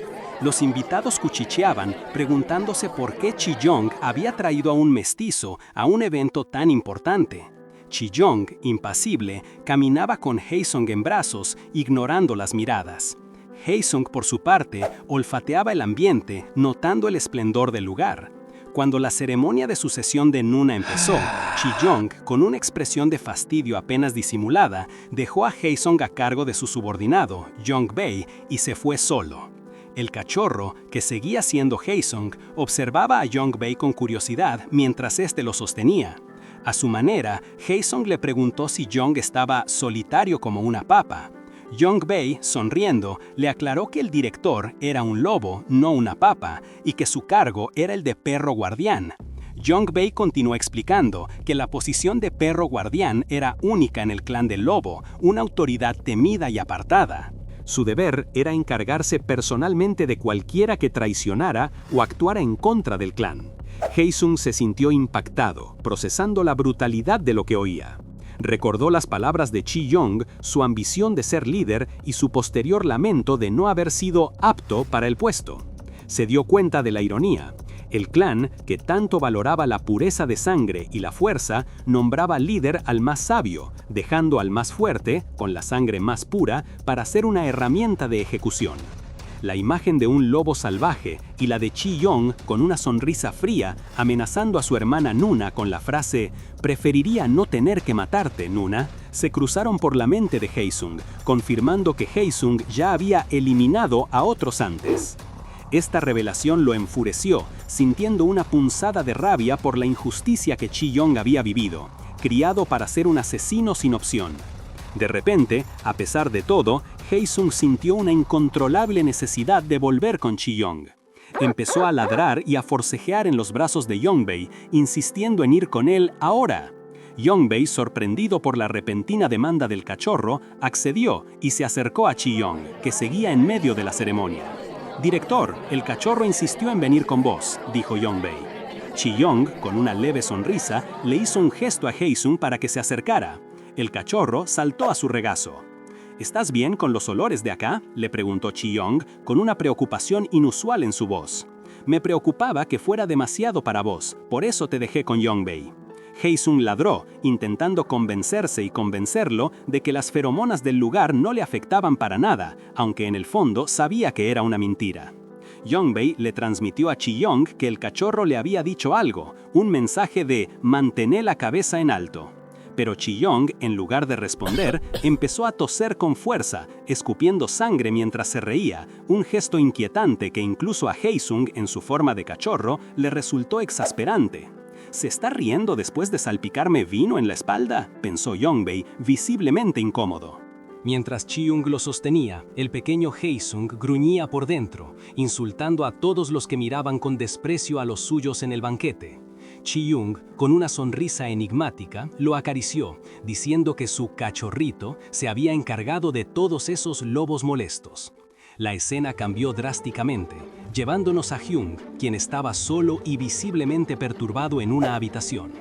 Los invitados cuchicheaban, preguntándose por qué Chi-young había traído a un mestizo a un evento tan importante. Chi-young, impasible, caminaba con Hee-sung en brazos, ignorando las miradas. Hee-sung, por su parte, olfateaba el ambiente, notando el esplendor del lugar. Cuando la ceremonia de sucesión de Nuna empezó, Chi-young, con una expresión de fastidio apenas disimulada, dejó a Hee-sung a cargo de su subordinado, Young-bae, y se fue solo. El cachorro, que seguía siendo Hee-sung, observaba a Young-bae con curiosidad mientras éste lo sostenía. A su manera, Hee-sung le preguntó si Young estaba solitario como una papa. Young-bae, sonriendo, le aclaró que el director era un lobo, no una papa, y que su cargo era el de perro guardián. Young-bae continuó explicando que la posición de perro guardián era única en el clan del lobo, una autoridad temida y apartada. Su deber era encargarse personalmente de cualquiera que traicionara o actuara en contra del clan. Hee-sung se sintió impactado, procesando la brutalidad de lo que oía. Recordó las palabras de Chi-young, su ambición de ser líder y su posterior lamento de no haber sido apto para el puesto. Se dio cuenta de la ironía. El clan, que tanto valoraba la pureza de sangre y la fuerza, nombraba líder al más sabio, dejando al más fuerte, con la sangre más pura, para ser una herramienta de ejecución. La imagen de un lobo salvaje y la de Chi-young con una sonrisa fría, amenazando a su hermana Nuna con la frase «Preferiría no tener que matarte, Nuna», se cruzaron por la mente de Hee-sung, confirmando que Hee-sung ya había eliminado a otros antes. Esta revelación lo enfureció, sintiendo una punzada de rabia por la injusticia que Chi-young había vivido, criado para ser un asesino sin opción. De repente, a pesar de todo, Hee-sung sintió una incontrolable necesidad de volver con Chi-young. Empezó a ladrar y a forcejear en los brazos de Young-bae, insistiendo en ir con él ahora. Young-bae, sorprendido por la repentina demanda del cachorro, accedió y se acercó a Chi-young, que seguía en medio de la ceremonia. «Director, el cachorro insistió en venir con vos», dijo Young-bae. Chi-young, con una leve sonrisa, le hizo un gesto a Hee-sung para que se acercara. El cachorro saltó a su regazo. «¿Estás bien con los olores de acá?», le preguntó Chi-young, con una preocupación inusual en su voz. «Me preocupaba que fuera demasiado para vos, por eso te dejé con Young-bae». Haesung ladró, intentando convencerse y convencerlo de que las feromonas del lugar no le afectaban para nada, aunque en el fondo sabía que era una mentira. Yongbei le transmitió a Chiyong que el cachorro le había dicho algo, un mensaje de «mantener la cabeza en alto». Pero Chiyong, en lugar de responder, empezó a toser con fuerza, escupiendo sangre mientras se reía, un gesto inquietante que incluso a Haesung, en su forma de cachorro, le resultó exasperante. ¿Se está riendo después de salpicarme vino en la espalda?, pensó Yongbei, visiblemente incómodo. Mientras Chiyung lo sostenía, el pequeño Haesung gruñía por dentro, insultando a todos los que miraban con desprecio a los suyos en el banquete. Chiyung, con una sonrisa enigmática, lo acarició, diciendo que su cachorrito se había encargado de todos esos lobos molestos. La escena cambió drásticamente, llevándonos a Hyung, quien estaba solo y visiblemente perturbado en una habitación.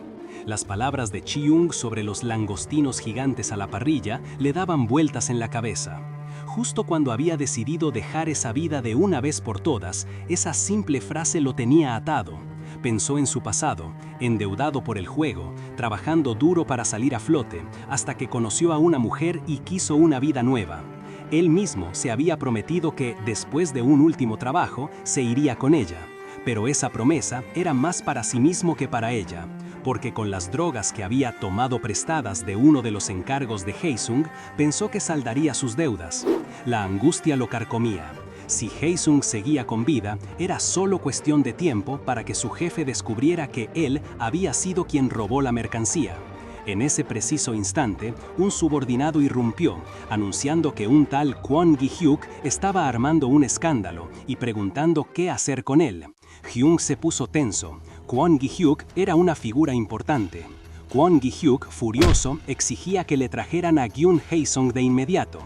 Las palabras de Chiyung sobre los langostinos gigantes a la parrilla le daban vueltas en la cabeza. Justo cuando había decidido dejar esa vida de una vez por todas, esa simple frase lo tenía atado. Pensó en su pasado, endeudado por el juego, trabajando duro para salir a flote, hasta que conoció a una mujer y quiso una vida nueva. Él mismo se había prometido que, después de un último trabajo, se iría con ella. Pero esa promesa era más para sí mismo que para ella, porque con las drogas que había tomado prestadas de uno de los encargos de Haesung, pensó que saldaría sus deudas. La angustia lo carcomía. Si Haesung seguía con vida, era solo cuestión de tiempo para que su jefe descubriera que él había sido quien robó la mercancía. En ese preciso instante, un subordinado irrumpió, anunciando que un tal Kwon Gi-hyuk estaba armando un escándalo y preguntando qué hacer con él. Hyung se puso tenso. Kwon Gi-hyuk era una figura importante. Kwon Gi-hyuk, furioso, exigía que le trajeran a Gyun Haesung de inmediato.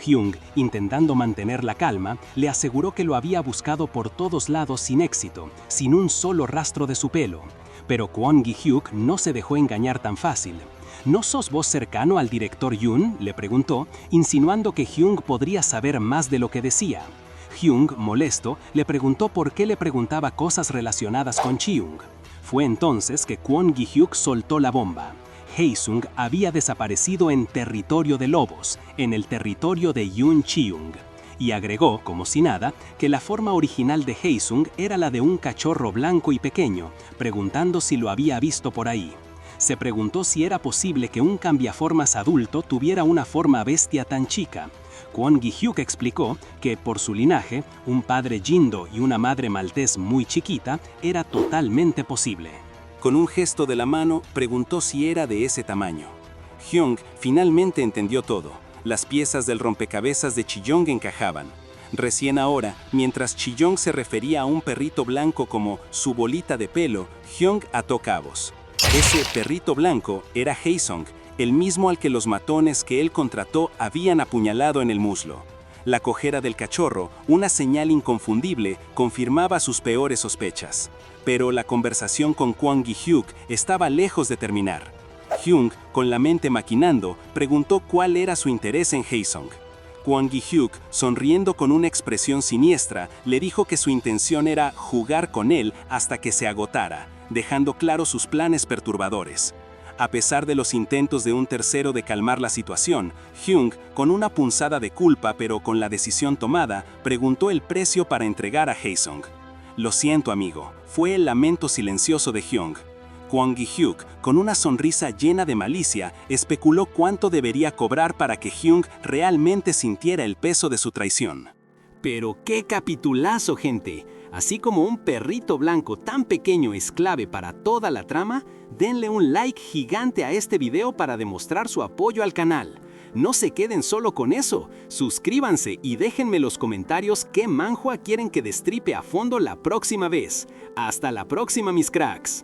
Hyung, intentando mantener la calma, le aseguró que lo había buscado por todos lados sin éxito, sin un solo rastro de su pelo. Pero Kwon Gi-hyuk no se dejó engañar tan fácil. ¿No sos vos cercano al director Yoon?, le preguntó, insinuando que Hyung podría saber más de lo que decía. Hyung, molesto, le preguntó por qué le preguntaba cosas relacionadas con Chiyung. Fue entonces que Kwon Gi-hyuk soltó la bomba. Haesung había desaparecido en territorio de lobos, en el territorio de Yoon Chiyung. Y agregó, como si nada, que la forma original de Haesung era la de un cachorro blanco y pequeño, preguntando si lo había visto por ahí. Se preguntó si era posible que un cambiaformas adulto tuviera una forma bestia tan chica. Kwon Gi-hyuk explicó que, por su linaje, un padre Jindo y una madre maltés muy chiquita era totalmente posible. Con un gesto de la mano, preguntó si era de ese tamaño. Hyung finalmente entendió todo. Las piezas del rompecabezas de Chiyong encajaban. Recién ahora, mientras Chiyong se refería a un perrito blanco como su bolita de pelo, Hyung ató cabos. Ese perrito blanco era Haesung, el mismo al que los matones que él contrató habían apuñalado en el muslo. La cojera del cachorro, una señal inconfundible, confirmaba sus peores sospechas. Pero la conversación con Kwon Gi-hyuk estaba lejos de terminar. Hyung, con la mente maquinando, preguntó cuál era su interés en Haesung. Kwon Gi-hyuk, sonriendo con una expresión siniestra, le dijo que su intención era jugar con él hasta que se agotara, dejando claro sus planes perturbadores. A pesar de los intentos de un tercero de calmar la situación, Hyung, con una punzada de culpa pero con la decisión tomada, preguntó el precio para entregar a Haesung. «Lo siento, amigo», fue el lamento silencioso de Hyung. Kwon Gi-hyuk, con una sonrisa llena de malicia, especuló cuánto debería cobrar para que Hyung realmente sintiera el peso de su traición. Pero qué capitulazo, gente. Así como un perrito blanco tan pequeño es clave para toda la trama, denle un like gigante a este video para demostrar su apoyo al canal. No se queden solo con eso, suscríbanse y déjenme en los comentarios qué manhwa quieren que destripe a fondo la próxima vez. Hasta la próxima, mis cracks.